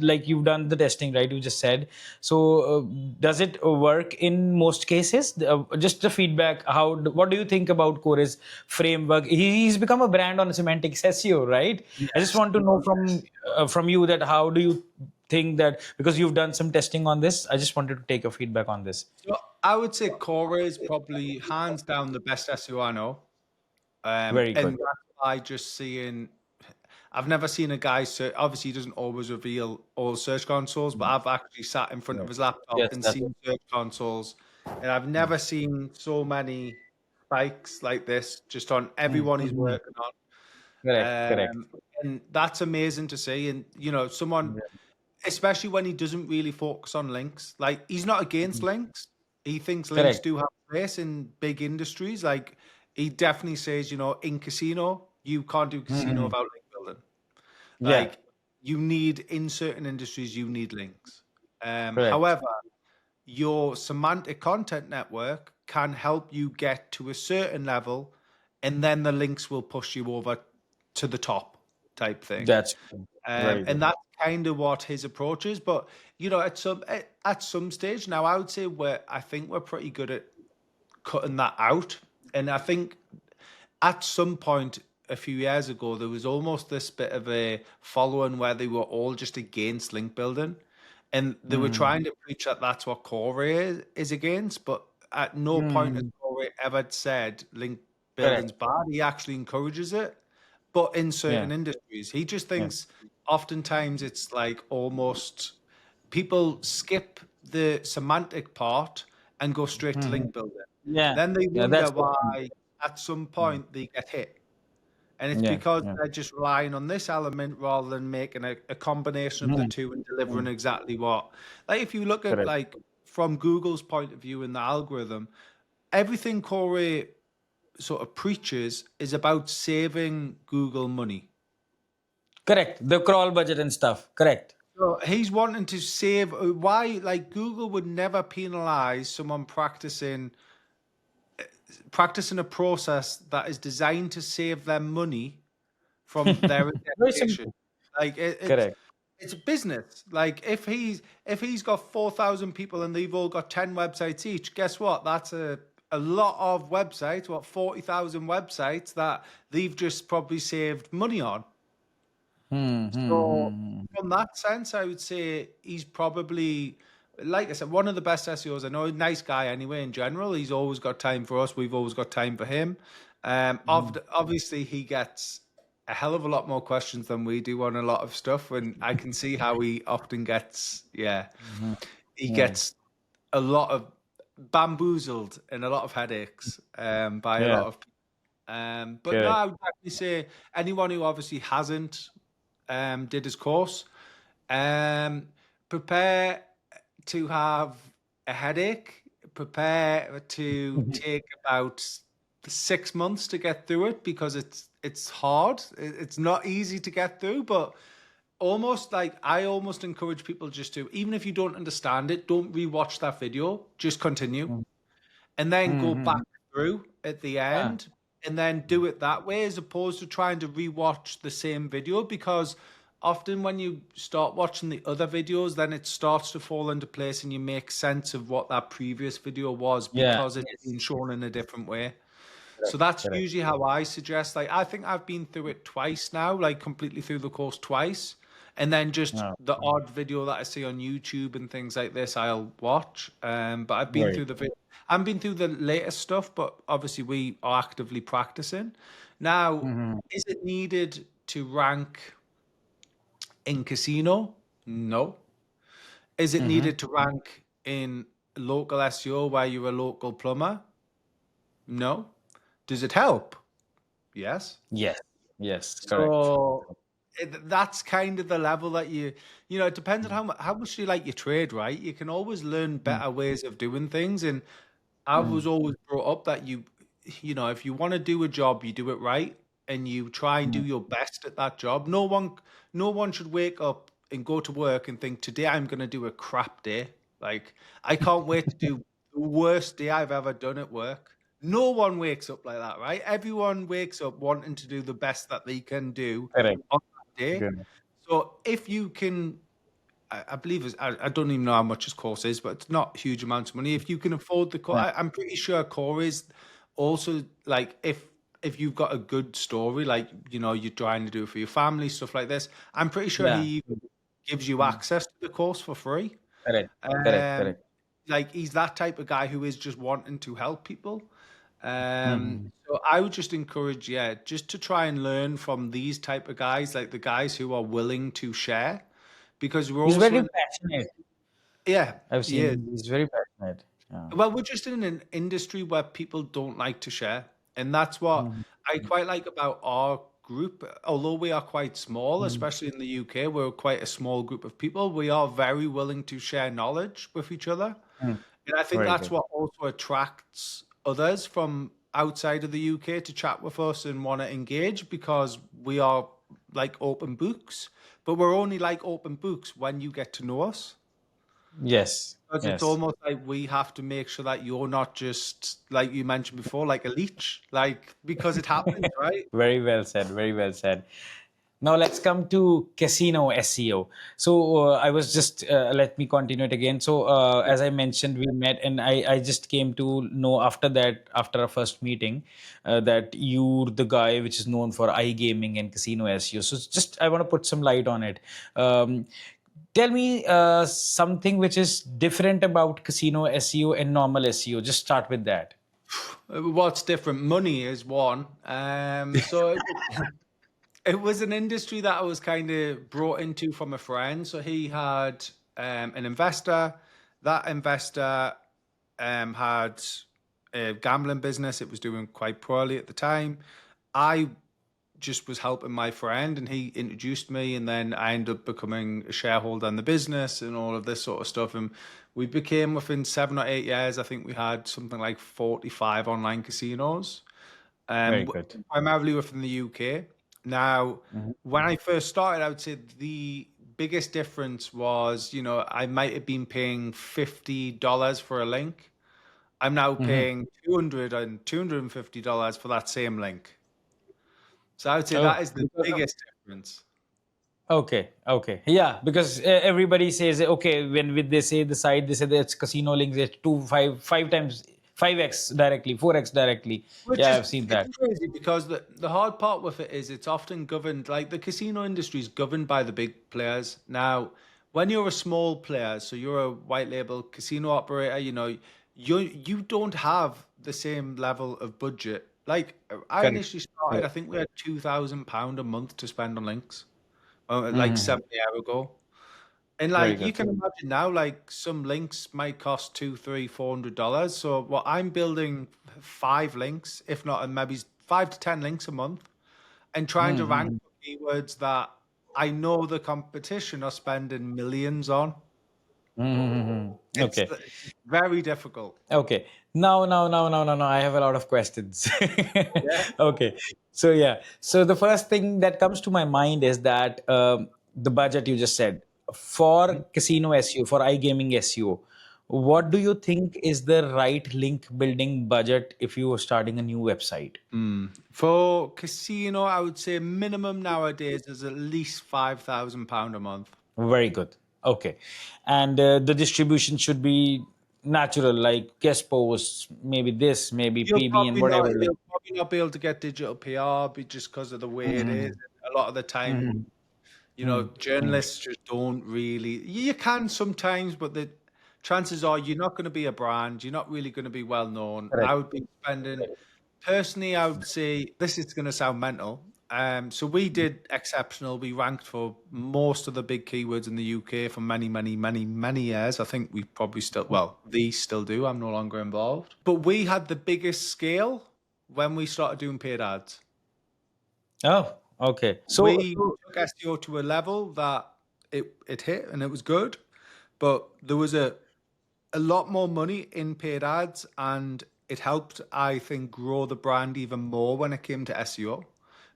like you've done the testing, right? You just said. So does it work in most cases? Just the feedback. What do you think about Koray's framework? He's become a brand on Semantics SEO, right? I just Yes. want to know from you that how do you think that, because you've done some testing on this, I just wanted to take your feedback on this. So I would say Koray is probably hands down the best SEO I know. Very And good. that's by just seeing, I've never seen a guy, obviously he doesn't always reveal all search consoles, but I've actually sat in front of his laptop Yes, and that's seen search consoles, and I've never seen so many spikes like this just on everyone he's working on. correct. And that's amazing to see. And, someone, especially when he doesn't really focus on links, like he's not against links. He thinks links Correct. do have a place in big industries. Like he definitely says, in casino, you can't do casino without link building. Yeah, Like you need, in certain industries, you need links. correct. However, your semantic content network can help you get to a certain level, and then the links will push you over to the top type thing. That's very And good. that's kind of what his approach is. But at some stage now, I would say I think we're pretty good at cutting that out. And I think at some point a few years ago, there was almost this bit of a following where they were all just against link building. And they were trying to preach that that's what Koray is against, but at no point has Koray ever said link building's Correct. bad. He actually encourages it, but in certain Yeah. industries, he just Yeah. thinks oftentimes it's like almost people skip the semantic part and go straight to link building. Yeah. Then they Yeah. wonder That's what. why at some point they get hit. And it's Yeah. because Yeah. they're just relying on this element rather than making a combination of the two and delivering exactly what. Like if you look at Correct. like from Google's point of view in the algorithm, everything Koray sort of preaches is about saving Google money. Correct. The crawl budget and stuff. Correct. So he's wanting to save. Why? Like Google would never penalize someone practicing a process that is designed to save them money from their Very indexation. simple. Like Correct. it's a business. Like if he's got 4,000 people and they've all got 10 websites each, guess what? That's a lot of websites. What 40,000 websites that they've just probably saved money on. So from that sense, I would say he's probably, like I said, one of the best SEOs I know. Nice guy anyway. In general, he's always got time for us. We've always got time for him. Obviously, he gets a hell of a lot more questions than we do on a lot of stuff, and I can see how he often gets, he gets a lot of bamboozled and a lot of headaches by a Yeah. lot of people. But no, I would definitely say anyone who obviously hasn't did his course, prepare to have a headache, prepare to take about 6 months to get through it because it's hard. It's not easy to get through, but I almost encourage people just to, even if you don't understand it, don't rewatch that video, just continue and then go back through at the end and then do it that way as opposed to trying to rewatch the same video, because often when you start watching the other videos, then it starts to fall into place and you make sense of what that previous video was because it's been shown in a different way. So that's usually how I suggest. Like I think I've been through it twice now, like completely through the course twice. And then just the odd video that I see on YouTube and things like this, I'll watch. But I've been through I've been through the latest stuff, but obviously we are actively practicing. Now, is it needed to rank in casino? No. Is it needed to rank in local SEO where you're a local plumber? No. Does it help? Yes. Yes. Yes. Correct. So that's kind of the level that it depends on how much you like your trade, right? You can always learn better ways of doing things. And I was always brought up that if you want to do a job, you do it right and you try and do your best at that job. No one should wake up and go to work and think, today I'm going to do a crap day. Like, I can't wait to do the worst day I've ever done at work. No one wakes up like that, right? Everyone wakes up wanting to do the best that they can do Correct. on that day. Good. So if you can, I believe I don't even know how much his course is, but it's not huge amounts of money. If you can afford the course, I'm pretty sure Koray is also like if you've got a good story, like you're trying to do it for your family, stuff like this. I'm pretty sure he even gives you access to the course for free. Correct. Correct. Like he's that type of guy who is just wanting to help people. So I would just encourage, just to try and learn from these type of guys, like the guys who are willing to share, because we're He's also very passionate. I've seen him. He's very passionate. Yeah. Well, we're just in an industry where people don't like to share, and that's what I quite like about our group. Although we are quite small, especially in the UK, we're quite a small group of people. We are very willing to share knowledge with each other, and I think that's what also attracts others from outside of the UK to chat with us and want to engage, because we are like open books, but we're only like open books when you get to know us. Yes. Because it's almost like we have to make sure that you're not just, like you mentioned before, like a leech, like, because it happens, right? Very well said. Very well said. Now let's come to casino SEO. So I was just let me continue it again. So as I mentioned, we met, and I just came to know after our first meeting, that you're the guy which is known for iGaming and casino SEO. So just I want to put some light on it. Tell me something which is different about casino SEO and normal SEO. Just start with that. What's different? Money is one. So it was an industry that I was kind of brought into from a friend. So he had an investor, That investor had a gambling business. It was doing quite poorly at the time. I just was helping my friend and he introduced me, and then I ended up becoming a shareholder in the business and all of this sort of stuff. And we became, within 7 or 8 years, I think we had something like 45 online casinos, Very good. primarily within the UK. Now, Mhm. when I first started, I would say the biggest difference was, I might have been paying $50 for a link. I'm now Mhm. paying $250 for that same link. So I would say that Oh, is the because of biggest difference. okay, okay, yeah, because everybody says okay when they say the site, they say that it's casino links, it's five times 5x directly, 4x directly. Which Yeah, is I've seen it's that. crazy because the hard part with it is it's often governed, like the casino industry is governed by the big players. Now, when you're a small player, so you're a white label casino operator, you don't have the same level of budget. Like I Correct. initially started, I Correct. think we had £2,000 a month to spend on links, like Hmm. 7 years ago. And Very like you good. can imagine now, like some links might cost two, three, $400. So what I'm building 5 links, if not, and maybe 5 to 10 links a month, and trying to rank Hmm. for keywords that I know the competition are spending millions on. Hmm. It's Okay. it's very difficult. Okay. Now, I have a lot of questions. Yeah. Okay. So yeah. So the first thing that comes to my mind is that the budget you just said for casino SEO, for iGaming SEO. What do you think is the right link building budget if you are starting a new website? For casino, I would say minimum nowadays is at least £5,000 a month. Very good. Okay. And the distribution should be natural, like guest posts, maybe this, maybe PBN, whatever. Like. You'll probably not be able to get digital PR just because of the way it is. Mhm. A lot of the time, Mhm. Mhm. Mhm. journalists just don't really. You can sometimes, but the chances are you're not going to be a brand. You're not really going to be well known. I Correct. would be spending, personally, I would say this is going to sound mental. So we did exceptional. We ranked for most of the big keywords in the UK for many, many, many, many years. I think we probably still, well, these still do. I'm no longer involved. But we had the biggest scale when we started doing paid ads. Oh, okay. We took SEO to a level that it hit and it was good, but there was a lot more money in paid ads, and it helped, I think, grow the brand even more when it came to SEO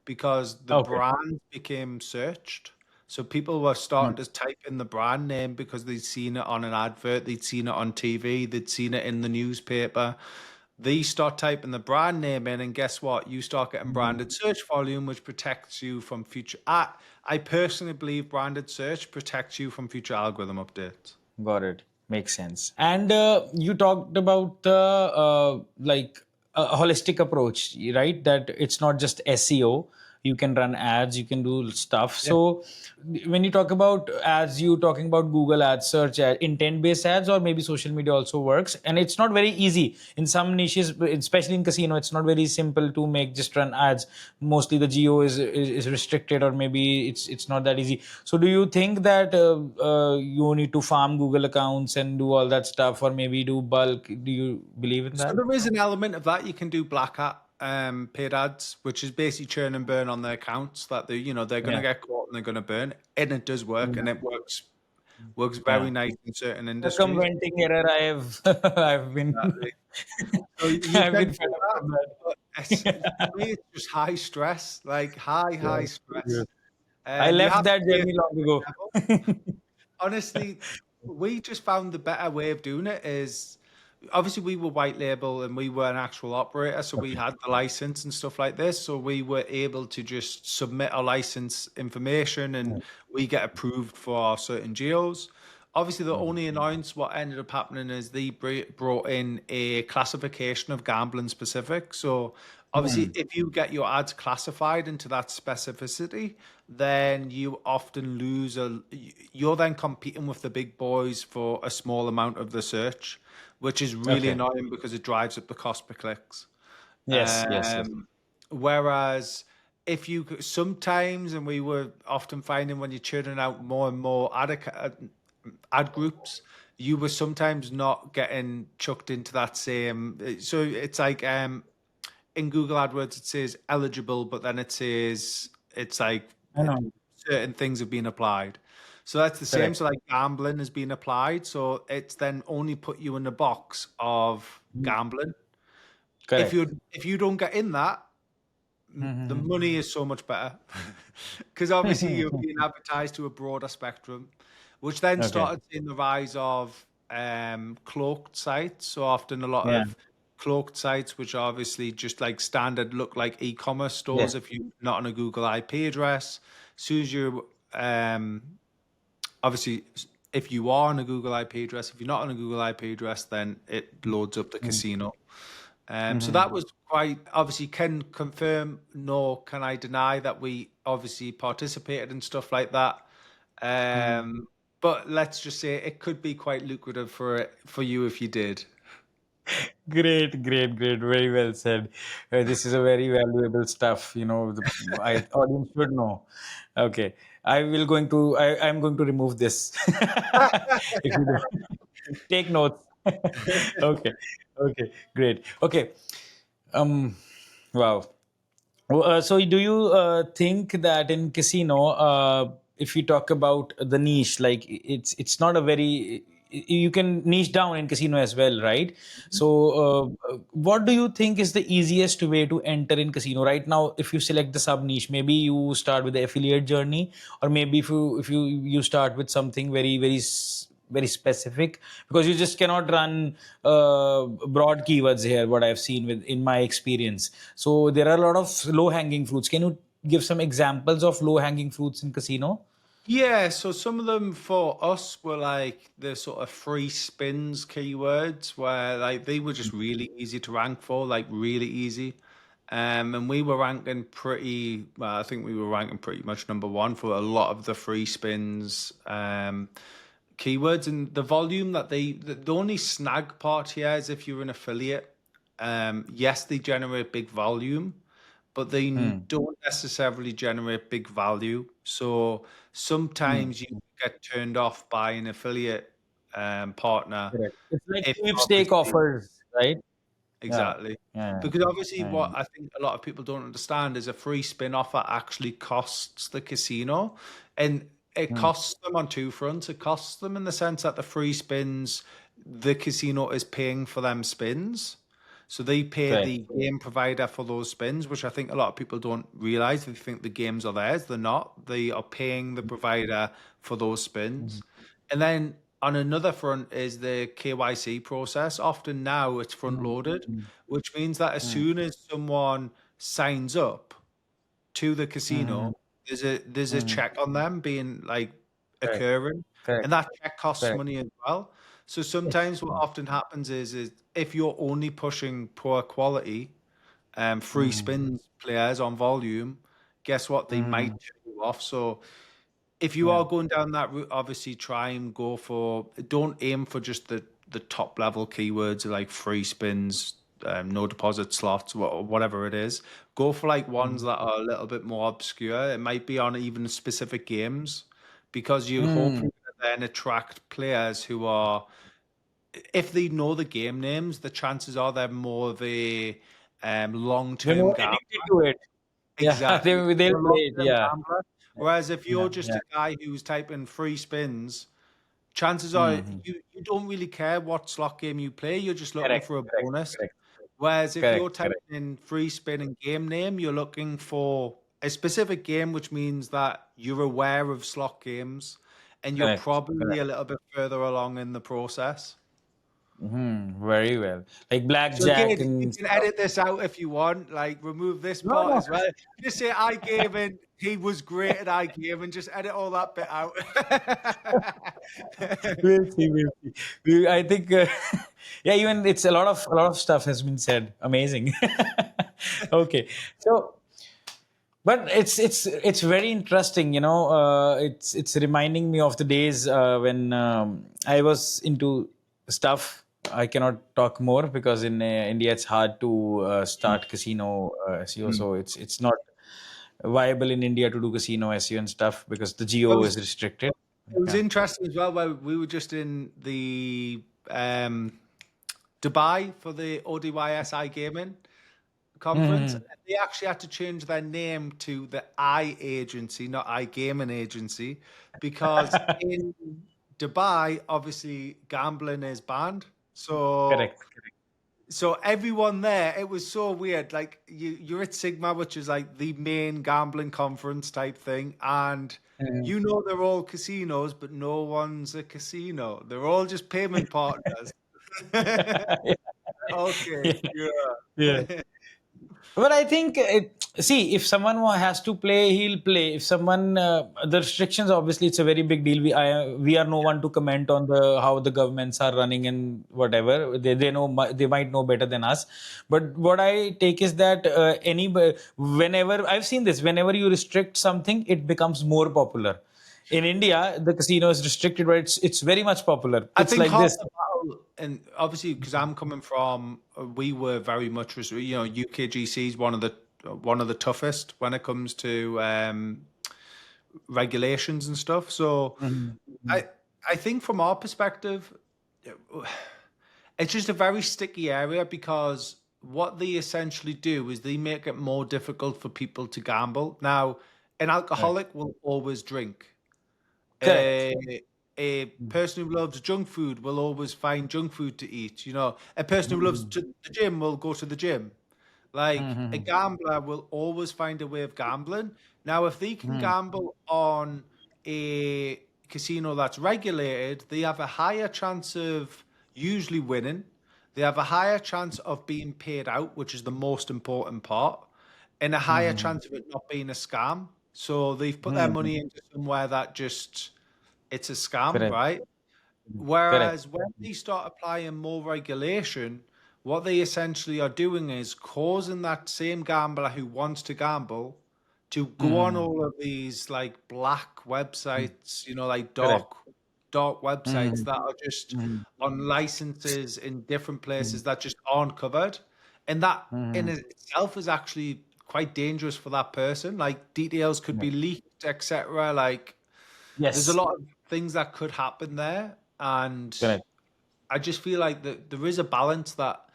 because the Okay. brand became searched. So people were Mm. starting to type in the brand name because they'd seen it on an advert, they'd seen it on TV, they'd seen it in the newspaper. They start typing the brand name in, and guess what? You start getting branded search volume, which protects you from future. I personally believe branded search protects you from future algorithm updates. Got it. Makes sense. And you talked about the like a holistic approach, right? That it's not just SEO. You can run ads, you can do stuff. So when you talk about ads, you talking about Google ads, search ad, intent-based ads, or maybe social media also works. And it's not very easy in some niches, especially in casino. It's not very simple to make just run ads. Mostly the geo is restricted, or maybe it's not that easy. So do you think that you need to farm Google accounts and do all that stuff, or maybe do bulk? Do you believe in So that? there is an element of that. You can do black hat paid ads, which is basically churn and burn on their accounts that they're going to Yeah. get caught and they're going to burn, and it does work, and Yeah. it works very Yeah. nice in certain industries. Circumventing error. I have I've been Exactly. So you I've can been do fed up that, from that. but for me, it's just high stress, like high Yeah. stress. I You left have to that be a journey long certain ago. level. Honestly, we just found the better way of doing it is, obviously we were white label and we were an actual operator, so we Okay. had the license and stuff like this. So we were able to just submit our license information and we get approved for our certain geos. Obviously, the only annoyance what ended up happening is they brought in a classification of gambling specific. So obviously, Hmm. if you get your ads classified into that specificity, then you often lose you're then competing with the big boys for a small amount of the search, which is really Okay. annoying because it drives up the cost per clicks. Yes. Yes. Yes. Um, Whereas if you sometimes, and we were often finding when you're churning out more and more ad groups, you were sometimes not getting chucked into that same. So it's like in Google AdWords it says eligible, but then it says it's like I know. certain things have been applied. So that's the same. Correct. So like gambling has been applied. So it's then only put you in the box of gambling. Correct. If you don't get in that, the money is so much better because obviously you're being advertised to a broader spectrum, which then Okay. started seeing the rise of cloaked sites. So often a lot Yeah. of cloaked sites, which are obviously just like standard, look like e-commerce stores Yes. if you're not on a Google IP address. As soon as you obviously if you are on a Google IP address, if you're not on a Google IP address, then it loads up the casino. So that was quite obviously can confirm nor can I deny that we obviously participated in stuff like that. But let's just say it could be quite lucrative for you if you did. Great, great, great. Very well said. This is a very valuable stuff. Audience should know. Okay, I'm going to remove this. If you don't take notes. Okay, okay, great. Okay. Um, wow. So do you think that in casino, if you talk about the niche, like it's not a very you can niche down in casino as well, right? So what do you think is the easiest way to enter in casino right now? If you select the sub niche, maybe you start with the affiliate journey, or maybe if you start with something very specific, because you just cannot run broad keywords here, what I've seen with in my experience. So there are a lot of low hanging fruits. Can you give some examples of low hanging fruits in casino? Yeah, so some of them for us were like the sort of free spins keywords where like they were just really easy to rank for, like really easy. And we were ranking pretty, well, I think we were ranking pretty much number one for a lot of the free spins keywords and the volume that the only snag part here is if you're an affiliate, yes, they generate big volume, but they Hmm. don't necessarily generate big value. So Hmm. sometimes you get turned off by an affiliate partner Correct. It's like if sweepstake obviously offers, right? Yeah. exactly. Yeah. Because obviously, Yeah. what I think a lot of people don't understand is a free spin offer actually costs the casino. And it Hmm. costs them on two fronts. It costs them in the sense that the free spins, the casino is paying for them spins. So they pay Correct. the game provider for those spins, which I think a lot of people don't realize. They think the games are theirs. They're not. They are paying the provider for those spins. And then on another front is the KYC process. Often now it's front loaded, which means that as soon as someone signs up to the Hmm. casino, there's a Hmm. check on them being like Correct. occurring, Correct. and that check costs Correct. money as well. So Yes. sometimes what often happens is if you're only pushing poor quality free Hmm. spins players on volume, guess what? They might Hmm. turn you off. So if you Yeah. are going down that route, obviously try and go for, don't aim for just the top level keywords like free spins, no deposit slots, whatever it is. Go for like ones that are a little bit more obscure. It might be on even specific games because you Hmm. hopefully then attract players who are, if they know the game names, the chances are they're more of a They're long-term more gambler. addicted to it. Yeah. Exactly. They'll You're a play it. long-term Yeah. gambler. Whereas if Yeah. you're just Yeah. a guy who's typing free spins, chances are Hmm. you don't really care what slot game you play. You're just looking Correct. for a Correct. bonus. Correct. Whereas if you're Correct. typing Correct. in free spin and game name, you're looking for a specific game, which means that you're aware of slot games and you're Correct. probably Correct. a little bit further along in the process. Very well. Like So blackjack again, you and can stuff. edit this out if you want, like remove this No, part no. as well. Just say I gave in, he was great at I gave and just edit all that bit out. We'll see. We'll see. I think, yeah. Even it's a lot of stuff has been said. Amazing. Okay. So, but it's very interesting. It's reminding me of the days when I was into stuff. I cannot talk more because in India it's hard to start casino SEO. Mm. So it's not viable in India to do casino SEO and stuff because the geo is Obviously, restricted. It was Yeah. interesting as well, where we were just in the Dubai for the ODYS iGaming conference. Mhm. They actually had to change their name to the I Agency, not iGaming Agency, because in Dubai, obviously gambling is banned. So Correct. Correct. so everyone there, it was so weird. Like you're at Sigma, which is like the main gambling conference type thing, and Mhm. they're all casinos, but no one's a casino. They're all just payment partners. Okay, Yeah. Yeah. yeah. But I think, see, if someone has to play, he'll play. If someone, the restrictions, obviously, it's a very big deal. We are no one to comment on the how the governments are running and whatever. They know, they might know better than us. But what I take is that whenever I've seen this, whenever you restrict something, it becomes more popular. In India, the casino is restricted, but it's very much popular. I It's think like half this. the battle, and obviously because I'm coming from, we were very much, UKGC is one of the toughest when it comes to regulations and stuff. So Mhm. I I think from our perspective, it's just a very sticky area because what they essentially do is they make it more difficult for people to gamble. Now, an Right. alcoholic will always drink. Correct. A person who loves junk food will always find junk food to eat. A person who loves Mhm. the gym will go to the gym. Like a Mhm. gambler will always find a way of gambling. Now, if they can Mhm. gamble on a casino that's regulated, they have a higher chance of usually winning. They have a higher chance of being paid out, which is the most important part, and a higher Mhm. chance of it not being a scam. So they've put their Mhm. money into somewhere that just it's a scam, Correct. right? Correct. Whereas when they start applying more regulation, what they essentially are doing is causing that same gambler who wants to gamble to go on Mhm. all of these like black websites, like Correct. dark websites Mhm. that are just Mhm. on licenses in different Mhm. places that just aren't covered. And that in Mhm. itself is actually quite dangerous for that person. Like details could be leaked, etc. Like there's a Yes. lot of things that could happen there, and Correct. I just feel like that there is a balance that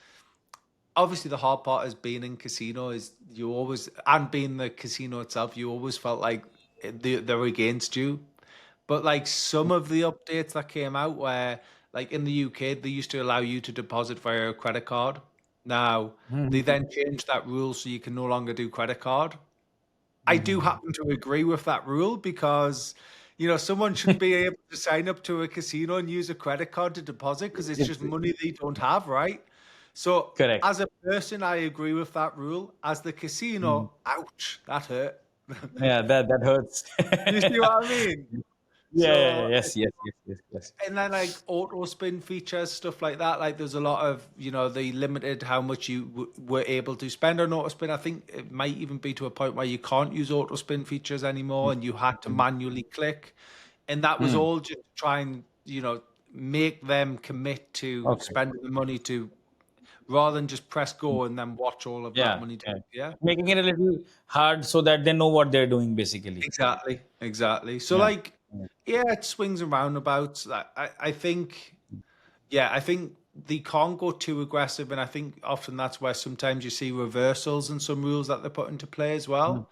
obviously the hard part is being in casino is you always and being the casino itself, you always felt like they're against you. But like some of the updates that came out where like in the UK they used to allow you to deposit via a credit card. Now they Mhm. then changed that rule so you can no longer do credit card. I do Mhm. happen to agree with that rule because, someone shouldn't be able to sign up to a casino and use a credit card to deposit because it's just It's money they don't have, right? So, correct. as a person, I agree with that rule. As the Mhm. casino, ouch, that hurt. Yeah, that hurts. You see what I mean? Yeah, yeah, yeah. So, Yes, yes, yes, yes, yes. and then like auto spin features, stuff like that. Like there's a lot of, they limited how much you were able to spend on auto spin. I think it might even be to a point where you can't use auto spin features anymore and you had to manually click. And that was Mm. all just to try and, make them commit to Okay. spending the money to rather than just press go and then watch all of that Yeah, money. yeah. Yeah. Making it a little hard so that they know what they're doing, basically. Exactly, exactly. So Yeah. like, Yeah. yeah, it swings and roundabouts. I think, yeah, I think they can't go too aggressive, and I think often that's where sometimes you see reversals in some rules that they put into play as Mm. well,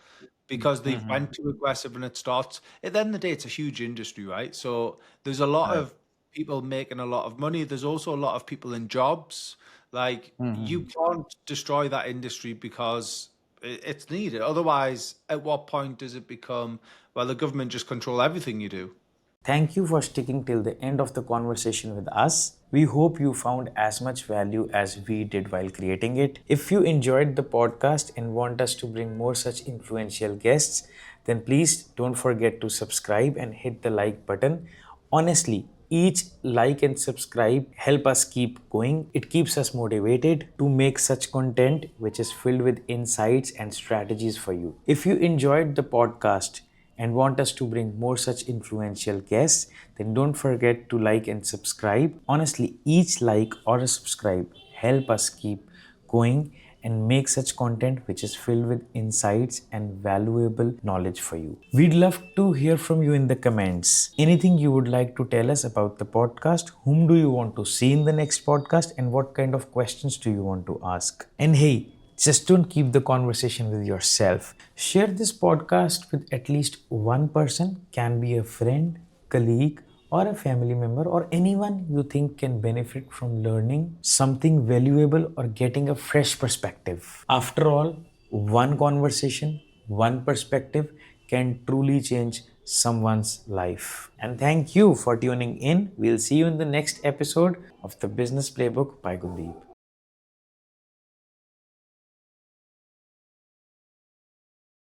because they've Mhm. went too aggressive and it starts. At the end of the day, it's a huge industry, right? So there's a lot Right. of people making a lot of money. There's also a lot of people in jobs. Like you Mhm. can't destroy that industry because it's needed. Otherwise, at what point does it become, well, the government just control everything you do? Thank you for sticking till the end of the conversation with us. We hope you found as much value as we did while creating it. If you enjoyed the podcast and want us to bring more such influential guests, then please don't forget to subscribe and hit the like button. Honestly, each like and subscribe help us keep going. It keeps us motivated to make such content which is filled with insights and strategies for you. If you enjoyed the podcast and want us to bring more such influential guests, then don't forget to like and subscribe. Honestly, each like or a subscribe help us keep going and make such content which is filled with insights and valuable knowledge for you. We'd love to hear from you in the comments. Anything you would like to tell us about the podcast? Whom do you want to see in the next podcast? And what kind of questions do you want to ask? And hey, just don't keep the conversation with yourself. Share this podcast with at least one person, can be a friend, colleague, or a family member, or anyone you think can benefit from learning something valuable or getting a fresh perspective. After all, one conversation, one perspective can truly change someone's life. And thank you for tuning in. We'll see you in the next episode of the Business Playbook by Gundeep.